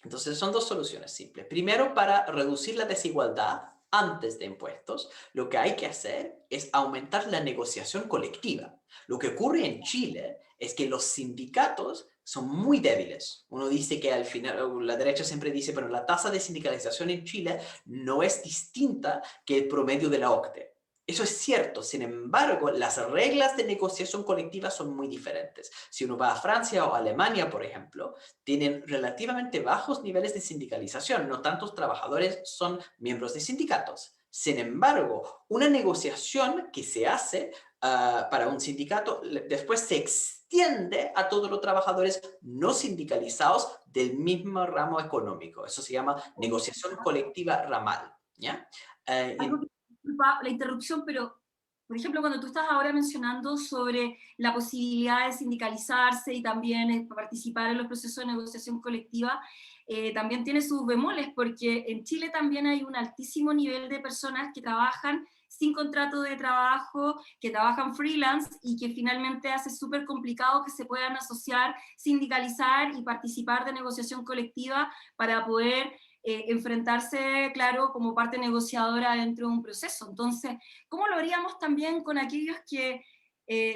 Entonces son dos soluciones simples. Primero, para reducir la desigualdad antes de impuestos, lo que hay que hacer es aumentar la negociación colectiva. Lo que ocurre en Chile es que los sindicatos son muy débiles. Uno dice que al final, la derecha siempre dice, pero la tasa de sindicalización en Chile no es distinta que el promedio de la OCDE. Eso es cierto, sin embargo, las reglas de negociación colectiva son muy diferentes. Si uno va a Francia o Alemania, por ejemplo, tienen relativamente bajos niveles de sindicalización. No tantos trabajadores son miembros de sindicatos. Sin embargo, una negociación que se hace para un sindicato después se extiende a todos los trabajadores no sindicalizados del mismo ramo económico. Eso se llama negociación colectiva ramal, ¿ya? Algo que, disculpa la interrupción, pero, por ejemplo, cuando tú estás ahora mencionando sobre la posibilidad de sindicalizarse y también participar en los procesos de negociación colectiva, también tiene sus bemoles, porque en Chile también hay un altísimo nivel de personas que trabajan sin contrato de trabajo, que trabajan freelance y que finalmente hace súper complicado que se puedan asociar, sindicalizar y participar de negociación colectiva para poder enfrentarse, claro, como parte negociadora dentro de un proceso. Entonces, ¿cómo lo haríamos también con aquellos que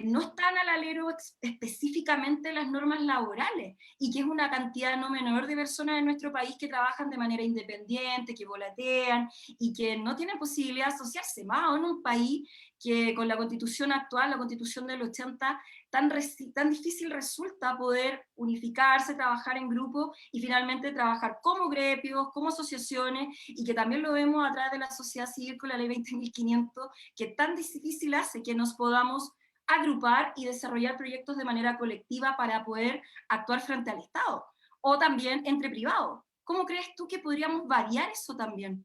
no están al alero específicamente las normas laborales y que es una cantidad no menor de personas en nuestro país que trabajan de manera independiente, que volatean y que no tienen posibilidad de asociarse, más aún en un país que con la constitución actual, la constitución del 80, tan difícil resulta poder unificarse, trabajar en grupo y finalmente trabajar como grepios, como asociaciones, y que también lo vemos a través de la sociedad civil con la ley 20.500, que tan difícil hace que nos podamos agrupar y desarrollar proyectos de manera colectiva para poder actuar frente al Estado, o también entre privados. ¿Cómo crees tú que podríamos variar eso también?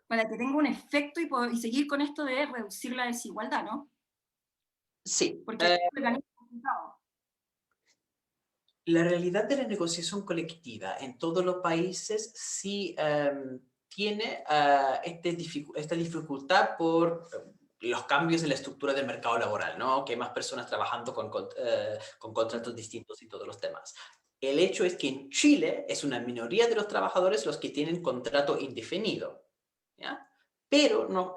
Para que tenga un efecto y seguir con esto de reducir la desigualdad, ¿no? Sí, Porque es un mecanismo complicado. la realidad de la negociación colectiva en todos los países sí tiene esta dificultad por los cambios en la estructura del mercado laboral, ¿no? Que hay más personas trabajando con contratos distintos y todos los temas. El hecho es que en Chile es una minoría de los trabajadores los que tienen contrato indefinido, ¿ya? Pero no,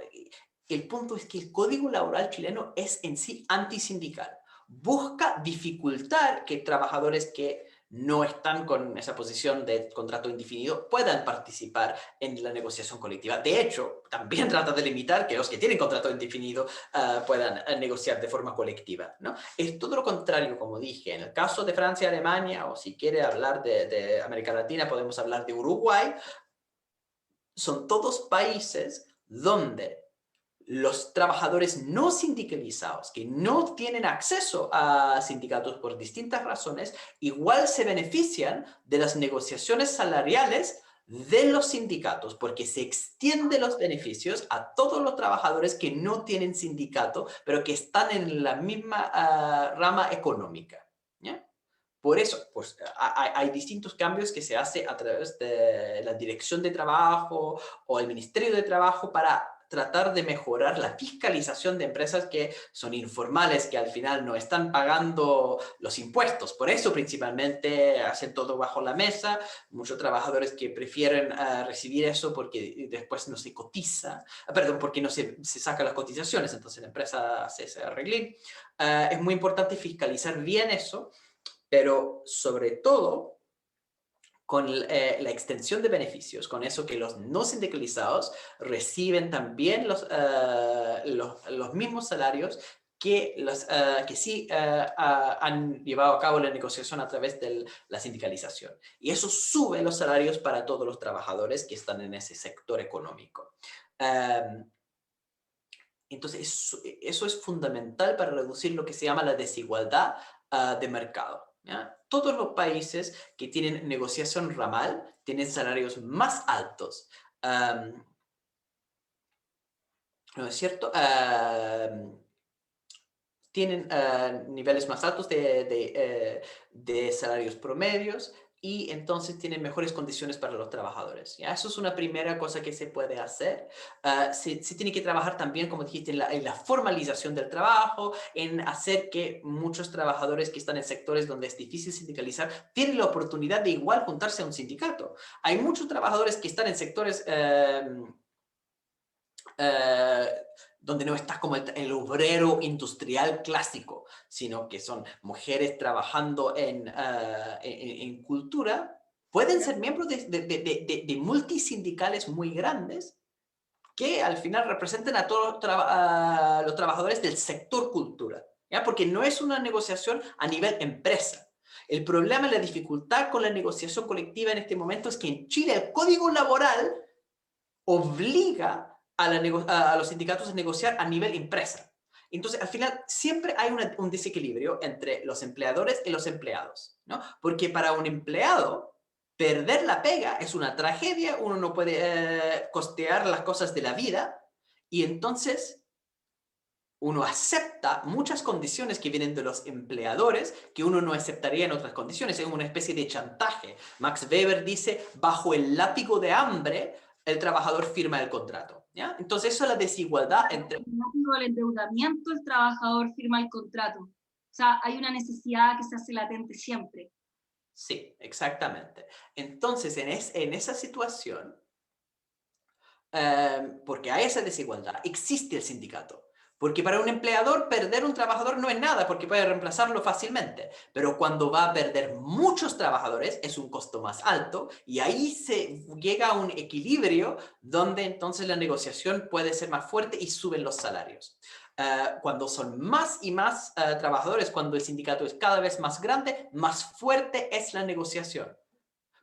el punto es que el código laboral chileno es en sí antisindical. Busca dificultar que trabajadores que no están con esa posición de contrato indefinido puedan participar en la negociación colectiva. De hecho, también trata de limitar que los que tienen contrato indefinido puedan negociar de forma colectiva, ¿no? Es todo lo contrario, como dije. En el caso de Francia y Alemania, o si quiere hablar de América Latina, podemos hablar de Uruguay, son todos países donde los trabajadores no sindicalizados, que no tienen acceso a sindicatos por distintas razones, igual se benefician de las negociaciones salariales de los sindicatos, porque se extienden los beneficios a todos los trabajadores que no tienen sindicato, pero que están en la misma rama económica, ¿ya? Por eso, pues, hay distintos cambios que se hace a través de la Dirección de Trabajo o el Ministerio de Trabajo para tratar de mejorar la fiscalización de empresas que son informales, que al final no están pagando los impuestos. Por eso, principalmente, hacen todo bajo la mesa. Muchos trabajadores que prefieren recibir eso porque después no se cotiza, perdón, porque no se sacan las cotizaciones, entonces la empresa hace ese arreglín. Es muy importante fiscalizar bien eso, pero sobre todo con la extensión de beneficios, con eso que los no sindicalizados reciben también los mismos salarios que los que sí han llevado a cabo la negociación a través de la sindicalización. Y eso sube los salarios para todos los trabajadores que están en ese sector económico. Entonces, eso es fundamental para reducir lo que se llama la desigualdad de mercado, ¿ya? Todos los países que tienen negociación ramal tienen salarios más altos. ¿No es cierto? Tienen niveles más altos de salarios promedios y entonces tienen mejores condiciones para los trabajadores. ¿Ya? Eso es una primera cosa que se puede hacer. Se tiene que trabajar también, como dijiste, en la formalización del trabajo, en hacer que muchos trabajadores que están en sectores donde es difícil sindicalizar tienen la oportunidad de igual juntarse a un sindicato. Hay muchos trabajadores que están en sectores eh, donde no está como el obrero industrial clásico, sino que son mujeres trabajando en cultura, pueden ser miembros de multisindicales muy grandes que al final representan a todos a los trabajadores del sector cultura, ¿ya? Porque no es una negociación a nivel empresa. El problema y la dificultad con la negociación colectiva en este momento es que en Chile el código laboral obliga a los sindicatos a negociar a nivel empresa. Entonces, al final, siempre hay un desequilibrio entre los empleadores y los empleados, ¿no? Porque para un empleado, perder la pega es una tragedia, uno no puede costear las cosas de la vida, y entonces uno acepta muchas condiciones que vienen de los empleadores que uno no aceptaría en otras condiciones. Es una especie de chantaje. Max Weber dice, bajo el látigo de hambre, el trabajador firma el contrato. ¿Ya? Entonces eso es la desigualdad entre... El endeudamiento, el trabajador firma el contrato. O sea, hay una necesidad que se hace latente siempre. Sí, exactamente. Entonces, en esa situación, porque hay esa desigualdad, existe el sindicato. Porque para un empleador perder un trabajador no es nada, porque puede reemplazarlo fácilmente. Pero cuando va a perder muchos trabajadores es un costo más alto y ahí se llega a un equilibrio donde entonces la negociación puede ser más fuerte y suben los salarios. Cuando son más y más trabajadores, cuando el sindicato es cada vez más grande, más fuerte es la negociación.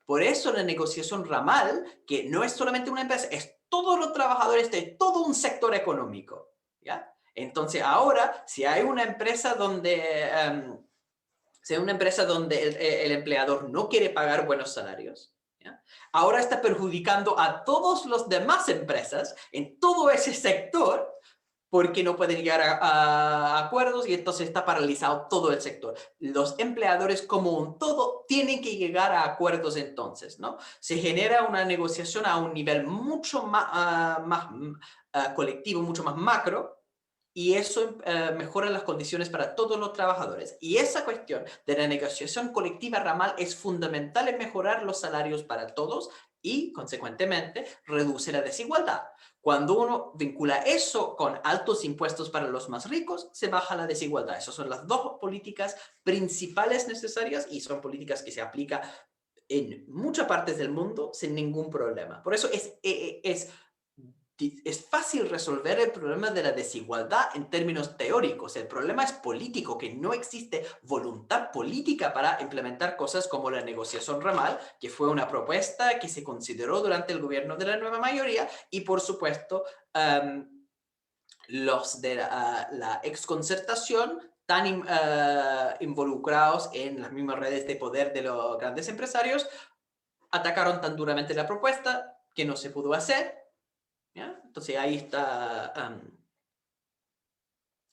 Por eso la negociación ramal, que no es solamente una empresa, es todos los trabajadores de todo un sector económico. ¿Ya? Entonces ahora, si hay una empresa donde, el empleador no quiere pagar buenos salarios, ¿ya? Ahora está perjudicando a todas las demás empresas en todo ese sector porque no pueden llegar a acuerdos y entonces está paralizado todo el sector. Los empleadores como un todo tienen que llegar a acuerdos entonces, ¿no? Se genera una negociación a un nivel mucho más colectivo, mucho más macro, y eso mejora las condiciones para todos los trabajadores. Y esa cuestión de la negociación colectiva ramal es fundamental en mejorar los salarios para todos y, consecuentemente, reduce la desigualdad. Cuando uno vincula eso con altos impuestos para los más ricos, se baja la desigualdad. Esas son las dos políticas principales necesarias y son políticas que se aplican en muchas partes del mundo sin ningún problema. Por eso es fácil resolver el problema de la desigualdad en términos teóricos. El problema es político, que no existe voluntad política para implementar cosas como la negociación ramal, que fue una propuesta que se consideró durante el gobierno de la nueva mayoría, y por supuesto los de la exconcertación tan involucrados en las mismas redes de poder de los grandes empresarios, atacaron tan duramente la propuesta que no se pudo hacer. ¿Ya? Entonces ahí está,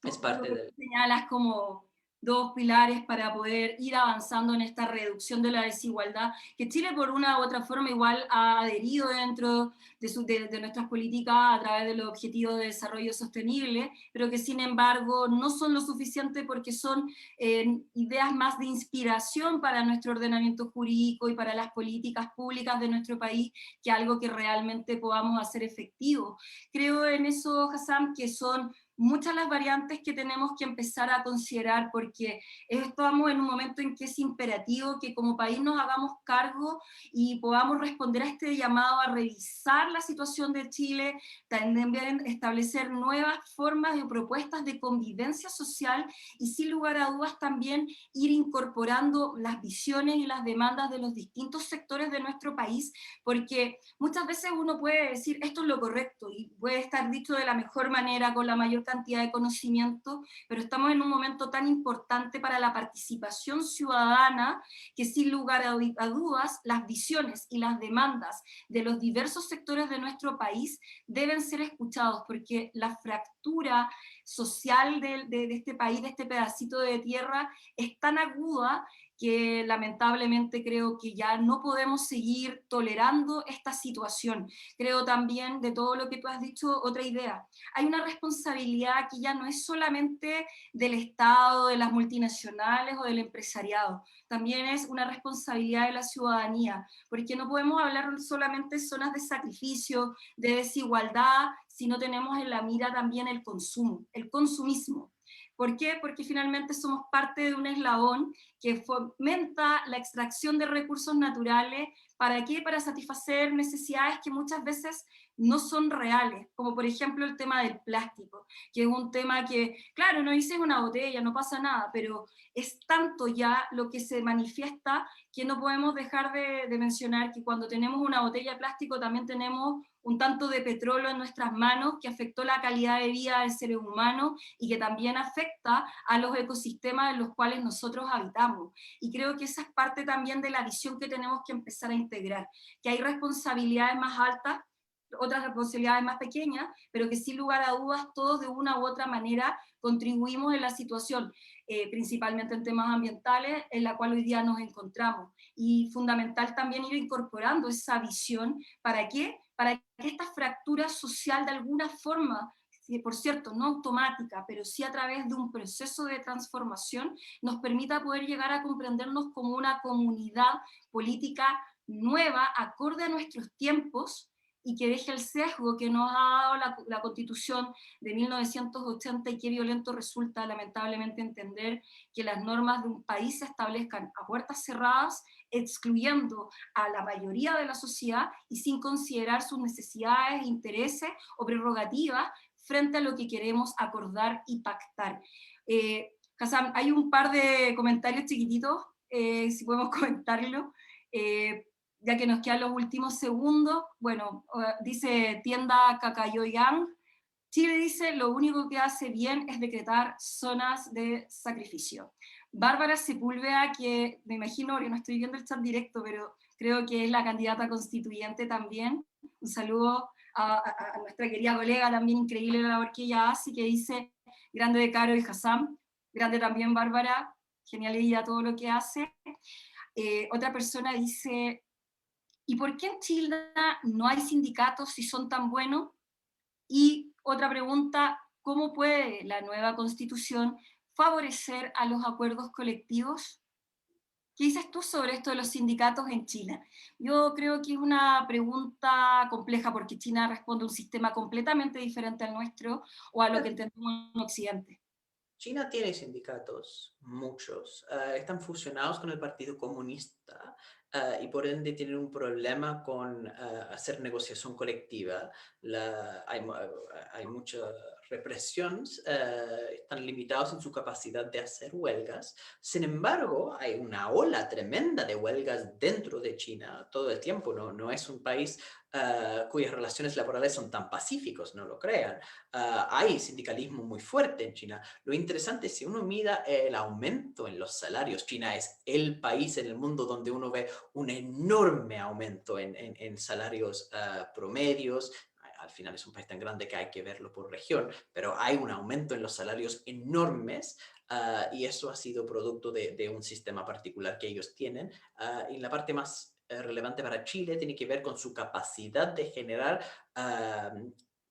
es parte Lo que del... señalas como dos pilares para poder ir avanzando en esta reducción de la desigualdad, que Chile por una u otra forma igual ha adherido dentro de nuestras políticas a través de los objetivos de desarrollo sostenible, pero que sin embargo no son lo suficiente porque son ideas más de inspiración para nuestro ordenamiento jurídico y para las políticas públicas de nuestro país que algo que realmente podamos hacer efectivo. Creo en eso, Hassan, que son muchas las variantes que tenemos que empezar a considerar porque estamos en un momento en que es imperativo que como país nos hagamos cargo y podamos responder a este llamado a revisar la situación de Chile, también establecer nuevas formas y propuestas de convivencia social y sin lugar a dudas también ir incorporando las visiones y las demandas de los distintos sectores de nuestro país, porque muchas veces uno puede decir esto es lo correcto y puede estar dicho de la mejor manera, con la mayor cantidad de conocimiento, pero estamos en un momento tan importante para la participación ciudadana que sin lugar a dudas las visiones y las demandas de los diversos sectores de nuestro país deben ser escuchados porque la fractura social de este país, de este pedacito de tierra, es tan aguda que lamentablemente creo que ya no podemos seguir tolerando esta situación. Creo también, de todo lo que tú has dicho, otra idea. Hay una responsabilidad que ya no es solamente del Estado, de las multinacionales o del empresariado, también es una responsabilidad de la ciudadanía, porque no podemos hablar solamente de zonas de sacrificio, de desigualdad, si no tenemos en la mira también el consumo, el consumismo. ¿Por qué? Porque finalmente somos parte de un eslabón que fomenta la extracción de recursos naturales. ¿Para qué? Para satisfacer necesidades que muchas veces no son reales, como por ejemplo el tema del plástico, que es un tema que, claro, no dices una botella, no pasa nada, pero es tanto ya lo que se manifiesta que no podemos dejar de mencionar que cuando tenemos una botella de plástico también tenemos un tanto de petróleo en nuestras manos que afectó la calidad de vida del ser humano y que también afecta a los ecosistemas en los cuales nosotros habitamos. Y creo que esa es parte también de la visión que tenemos que empezar a integrar, que hay responsabilidades más altas, otras responsabilidades más pequeñas, pero que sin lugar a dudas todos de una u otra manera contribuimos en la situación, principalmente en temas ambientales, en la cual hoy día nos encontramos. Y fundamental también ir incorporando esa visión, ¿para qué? Para que esta fractura social de alguna forma, por cierto, no automática, pero sí a través de un proceso de transformación, nos permita poder llegar a comprendernos como una comunidad política nueva, acorde a nuestros tiempos, y que deje el sesgo que nos ha dado la Constitución de 1980 y qué violento resulta lamentablemente entender que las normas de un país se establezcan a puertas cerradas, excluyendo a la mayoría de la sociedad y sin considerar sus necesidades, intereses o prerrogativas frente a lo que queremos acordar y pactar. Hassan, hay un par de comentarios chiquititos, si podemos comentarlo. Ya que nos quedan los últimos segundos, bueno, dice tienda Kakayoyang, Chile dice lo único que hace bien es decretar zonas de sacrificio. Bárbara Sepúlveda, que me imagino, que no estoy viendo el chat directo, pero creo que es la candidata constituyente también. Un saludo a nuestra querida colega, también increíble la labor que ella hace, que dice, grande de Caro y Hassan, grande también Bárbara, genial ella todo lo que hace. Otra persona dice, ¿y por qué en Chile no hay sindicatos si son tan buenos? Y otra pregunta, ¿cómo puede la nueva Constitución favorecer a los acuerdos colectivos? ¿Qué dices tú sobre esto de los sindicatos en China? Yo creo que es una pregunta compleja porque China responde a un sistema completamente diferente al nuestro o a lo que entendemos en Occidente. China tiene sindicatos, muchos, están fusionados con el Partido Comunista y por ende tienen un problema con hacer negociación colectiva. Hay mucha represión, están limitados en su capacidad de hacer huelgas. Sin embargo, hay una ola tremenda de huelgas dentro de China todo el tiempo. No es un país cuyas relaciones laborales son tan pacíficos, no lo crean. Hay sindicalismo muy fuerte en China. Lo interesante es si uno mira el aumento en los salarios. China es el país en el mundo donde uno ve un enorme aumento en salarios promedios. Al final es un país tan grande que hay que verlo por región, pero hay un aumento en los salarios enormes y eso ha sido producto de un sistema particular que ellos tienen. Y la parte más relevante para Chile tiene que ver con su capacidad de generar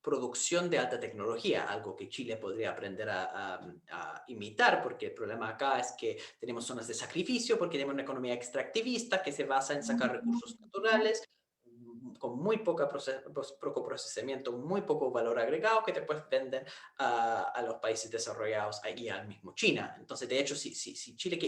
producción de alta tecnología, algo que Chile podría aprender a imitar, porque el problema acá es que tenemos zonas de sacrificio, porque tenemos una economía extractivista que se basa en sacar recursos naturales con muy poco procesamiento, muy poco valor agregado que después venden a los países desarrollados y al mismo China. Entonces, de hecho, si Chile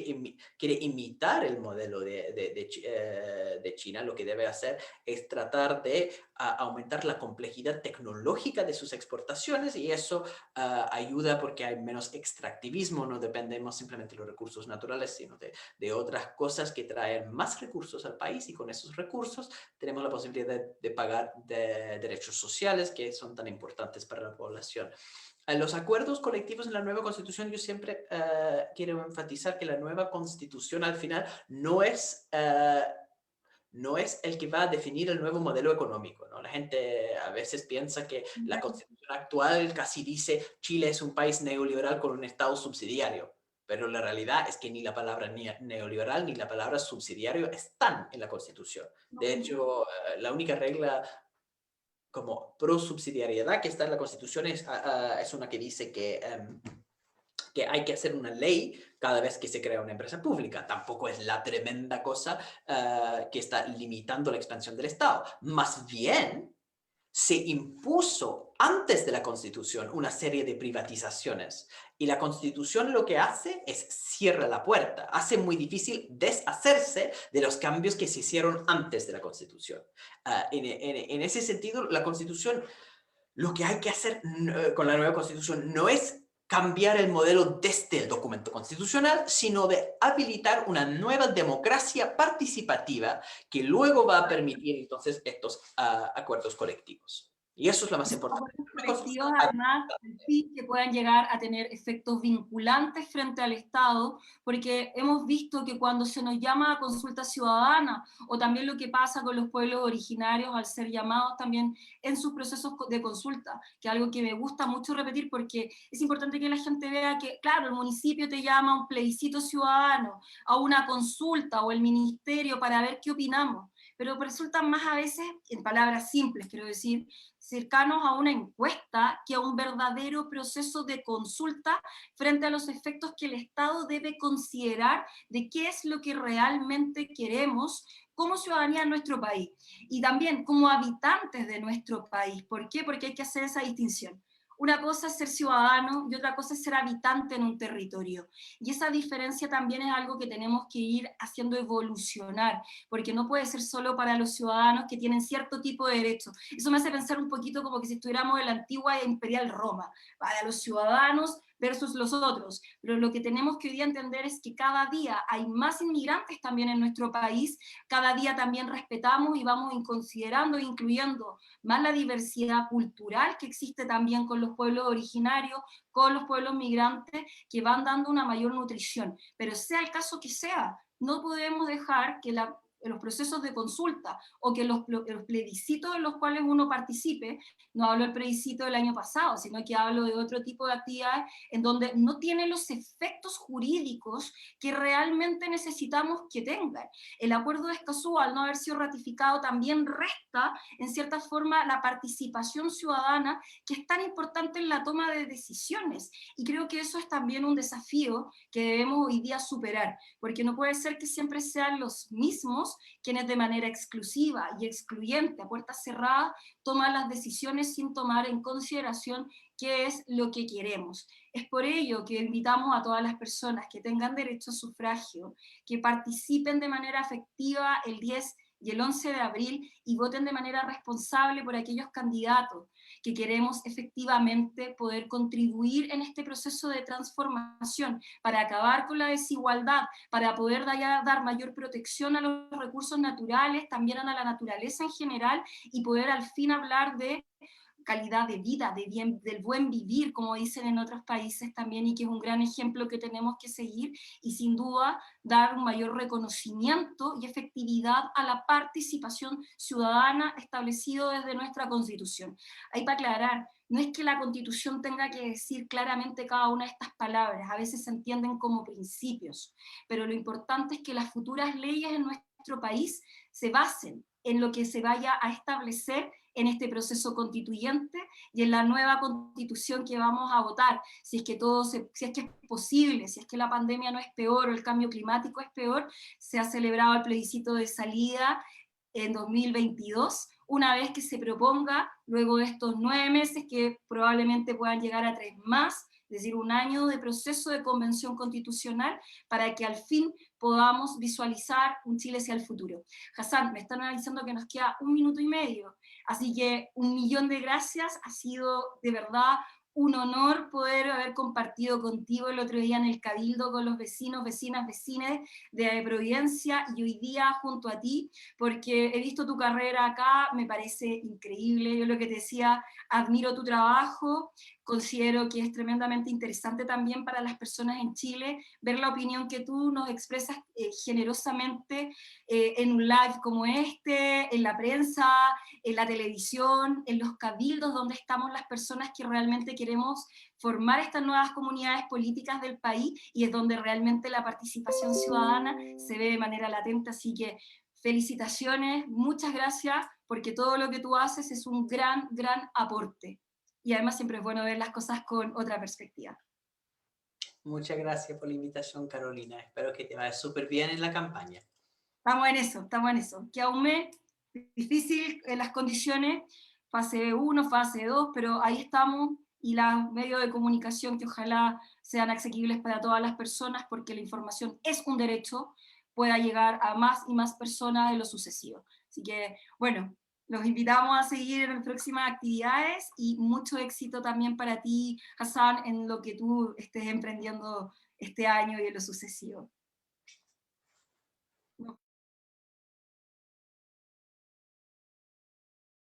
quiere imitar el modelo de China, lo que debe hacer es tratar de aumentar la complejidad tecnológica de sus exportaciones y eso ayuda porque hay menos extractivismo, no dependemos simplemente de los recursos naturales, sino de otras cosas que traen más recursos al país y con esos recursos tenemos la posibilidad de pagar derechos sociales que son tan importantes para la población. Los acuerdos colectivos en la nueva constitución, yo siempre quiero enfatizar que la nueva constitución al final no es el que va a definir el nuevo modelo económico, ¿no? La gente a veces piensa que la constitución actual casi dice Chile es un país neoliberal con un Estado subsidiario. Pero la realidad es que ni la palabra neoliberal ni la palabra subsidiario están en la Constitución. De hecho, la única regla como pro subsidiariedad que está en la Constitución es una que dice que hay que hacer una ley cada vez que se crea una empresa pública. Tampoco es la tremenda cosa que está limitando la expansión del Estado. Más bien, se impuso antes de la Constitución una serie de privatizaciones. Y la Constitución lo que hace es cierra la puerta, hace muy difícil deshacerse de los cambios que se hicieron antes de la Constitución. En ese sentido, la Constitución, lo que hay que hacer con la nueva Constitución no es cambiar el modelo desde el documento constitucional, sino de habilitar una nueva democracia participativa que luego va a permitir entonces estos acuerdos colectivos. Y eso es lo más Esos importante. acuerdos colectivos, además, sí, que puedan llegar a tener efectos vinculantes frente al Estado, porque hemos visto que cuando se nos llama a consulta ciudadana, o también lo que pasa con los pueblos originarios al ser llamados también en sus procesos de consulta, que es algo que me gusta mucho repetir, porque es importante que la gente vea que, claro, el municipio te llama a un plebiscito ciudadano, a una consulta, o el ministerio para ver qué opinamos, pero resultan más a veces, en palabras simples, quiero decir, cercanos a una encuesta que a un verdadero proceso de consulta frente a los efectos que el Estado debe considerar de qué es lo que realmente queremos como ciudadanía en nuestro país y también como habitantes de nuestro país. ¿Por qué? Porque hay que hacer esa distinción. Una cosa es ser ciudadano y otra cosa es ser habitante en un territorio. Y esa diferencia también es algo que tenemos que ir haciendo evolucionar, porque no puede ser solo para los ciudadanos que tienen cierto tipo de derechos. Eso me hace pensar un poquito como que si estuviéramos en la antigua e imperial Roma, para los ciudadanos versus los otros. Pero lo que tenemos que hoy día entender es que cada día hay más inmigrantes también en nuestro país, cada día también respetamos y vamos considerando e incluyendo más la diversidad cultural que existe también con los pueblos originarios, con los pueblos migrantes, que van dando una mayor nutrición. Pero sea el caso que sea, no podemos dejar que los procesos de consulta o que los plebiscitos en los cuales uno participe, no hablo del plebiscito del año pasado, sino que hablo de otro tipo de actividades en donde no tiene los efectos jurídicos que realmente necesitamos que tengan. El acuerdo de Escazú, al no haber sido ratificado, también resta, en cierta forma, la participación ciudadana que es tan importante en la toma de decisiones. Y creo que eso es también un desafío que debemos hoy día superar, porque no puede ser que siempre sean los mismos quienes de manera exclusiva y excluyente, a puertas cerradas, toman las decisiones sin tomar en consideración qué es lo que queremos. Es por ello que invitamos a todas las personas que tengan derecho a sufragio, que participen de manera efectiva el 10 y el 11 de abril y voten de manera responsable por aquellos candidatos que queremos efectivamente poder contribuir en este proceso de transformación para acabar con la desigualdad, para poder dar mayor protección a los recursos naturales, también a la naturaleza en general y poder al fin hablar de calidad de vida, del buen vivir, como dicen en otros países también, y que es un gran ejemplo que tenemos que seguir, y sin duda dar un mayor reconocimiento y efectividad a la participación ciudadana establecido desde nuestra Constitución. Ahí para aclarar, no es que la Constitución tenga que decir claramente cada una de estas palabras, a veces se entienden como principios, pero lo importante es que las futuras leyes en nuestro país se basen en lo que se vaya a establecer en este proceso constituyente y en la nueva constitución que vamos a votar, si es que si es que es posible, si es que la pandemia no es peor o el cambio climático es peor, se ha celebrado el plebiscito de salida en 2022, una vez que se proponga, luego de estos 9 meses, que probablemente puedan llegar a 3 más, es decir, un año de proceso de convención constitucional, para que al fin podamos visualizar un Chile hacia el futuro. Hassan, me están avisando que nos queda 1 minuto y medio, así que 1.000.000 de gracias, ha sido de verdad un honor poder haber compartido contigo el otro día en el Cabildo con los vecinos, vecinas, vecines de Providencia y hoy día junto a ti, porque he visto tu carrera acá, me parece increíble, yo lo que te decía, admiro tu trabajo, considero que es tremendamente interesante también para las personas en Chile ver la opinión que tú nos expresas generosamente en un live como este, en la prensa, en la televisión, en los cabildos donde estamos las personas que realmente queremos formar estas nuevas comunidades políticas del país y es donde realmente la participación ciudadana se ve de manera latente, así que felicitaciones, muchas gracias, porque todo lo que tú haces es un gran, gran aporte. Y además siempre es bueno ver las cosas con otra perspectiva. Muchas gracias por la invitación, Carolina. Espero que te vaya súper bien en la campaña. Estamos en eso, estamos en eso. Que aún me difícil en las condiciones, fase uno, fase 2, pero ahí estamos y los medios de comunicación que ojalá sean asequibles para todas las personas porque la información es un derecho, pueda llegar a más y más personas en lo sucesivo. Así que, bueno, los invitamos a seguir en las próximas actividades y mucho éxito también para ti, Hassan, en lo que tú estés emprendiendo este año y en lo sucesivo.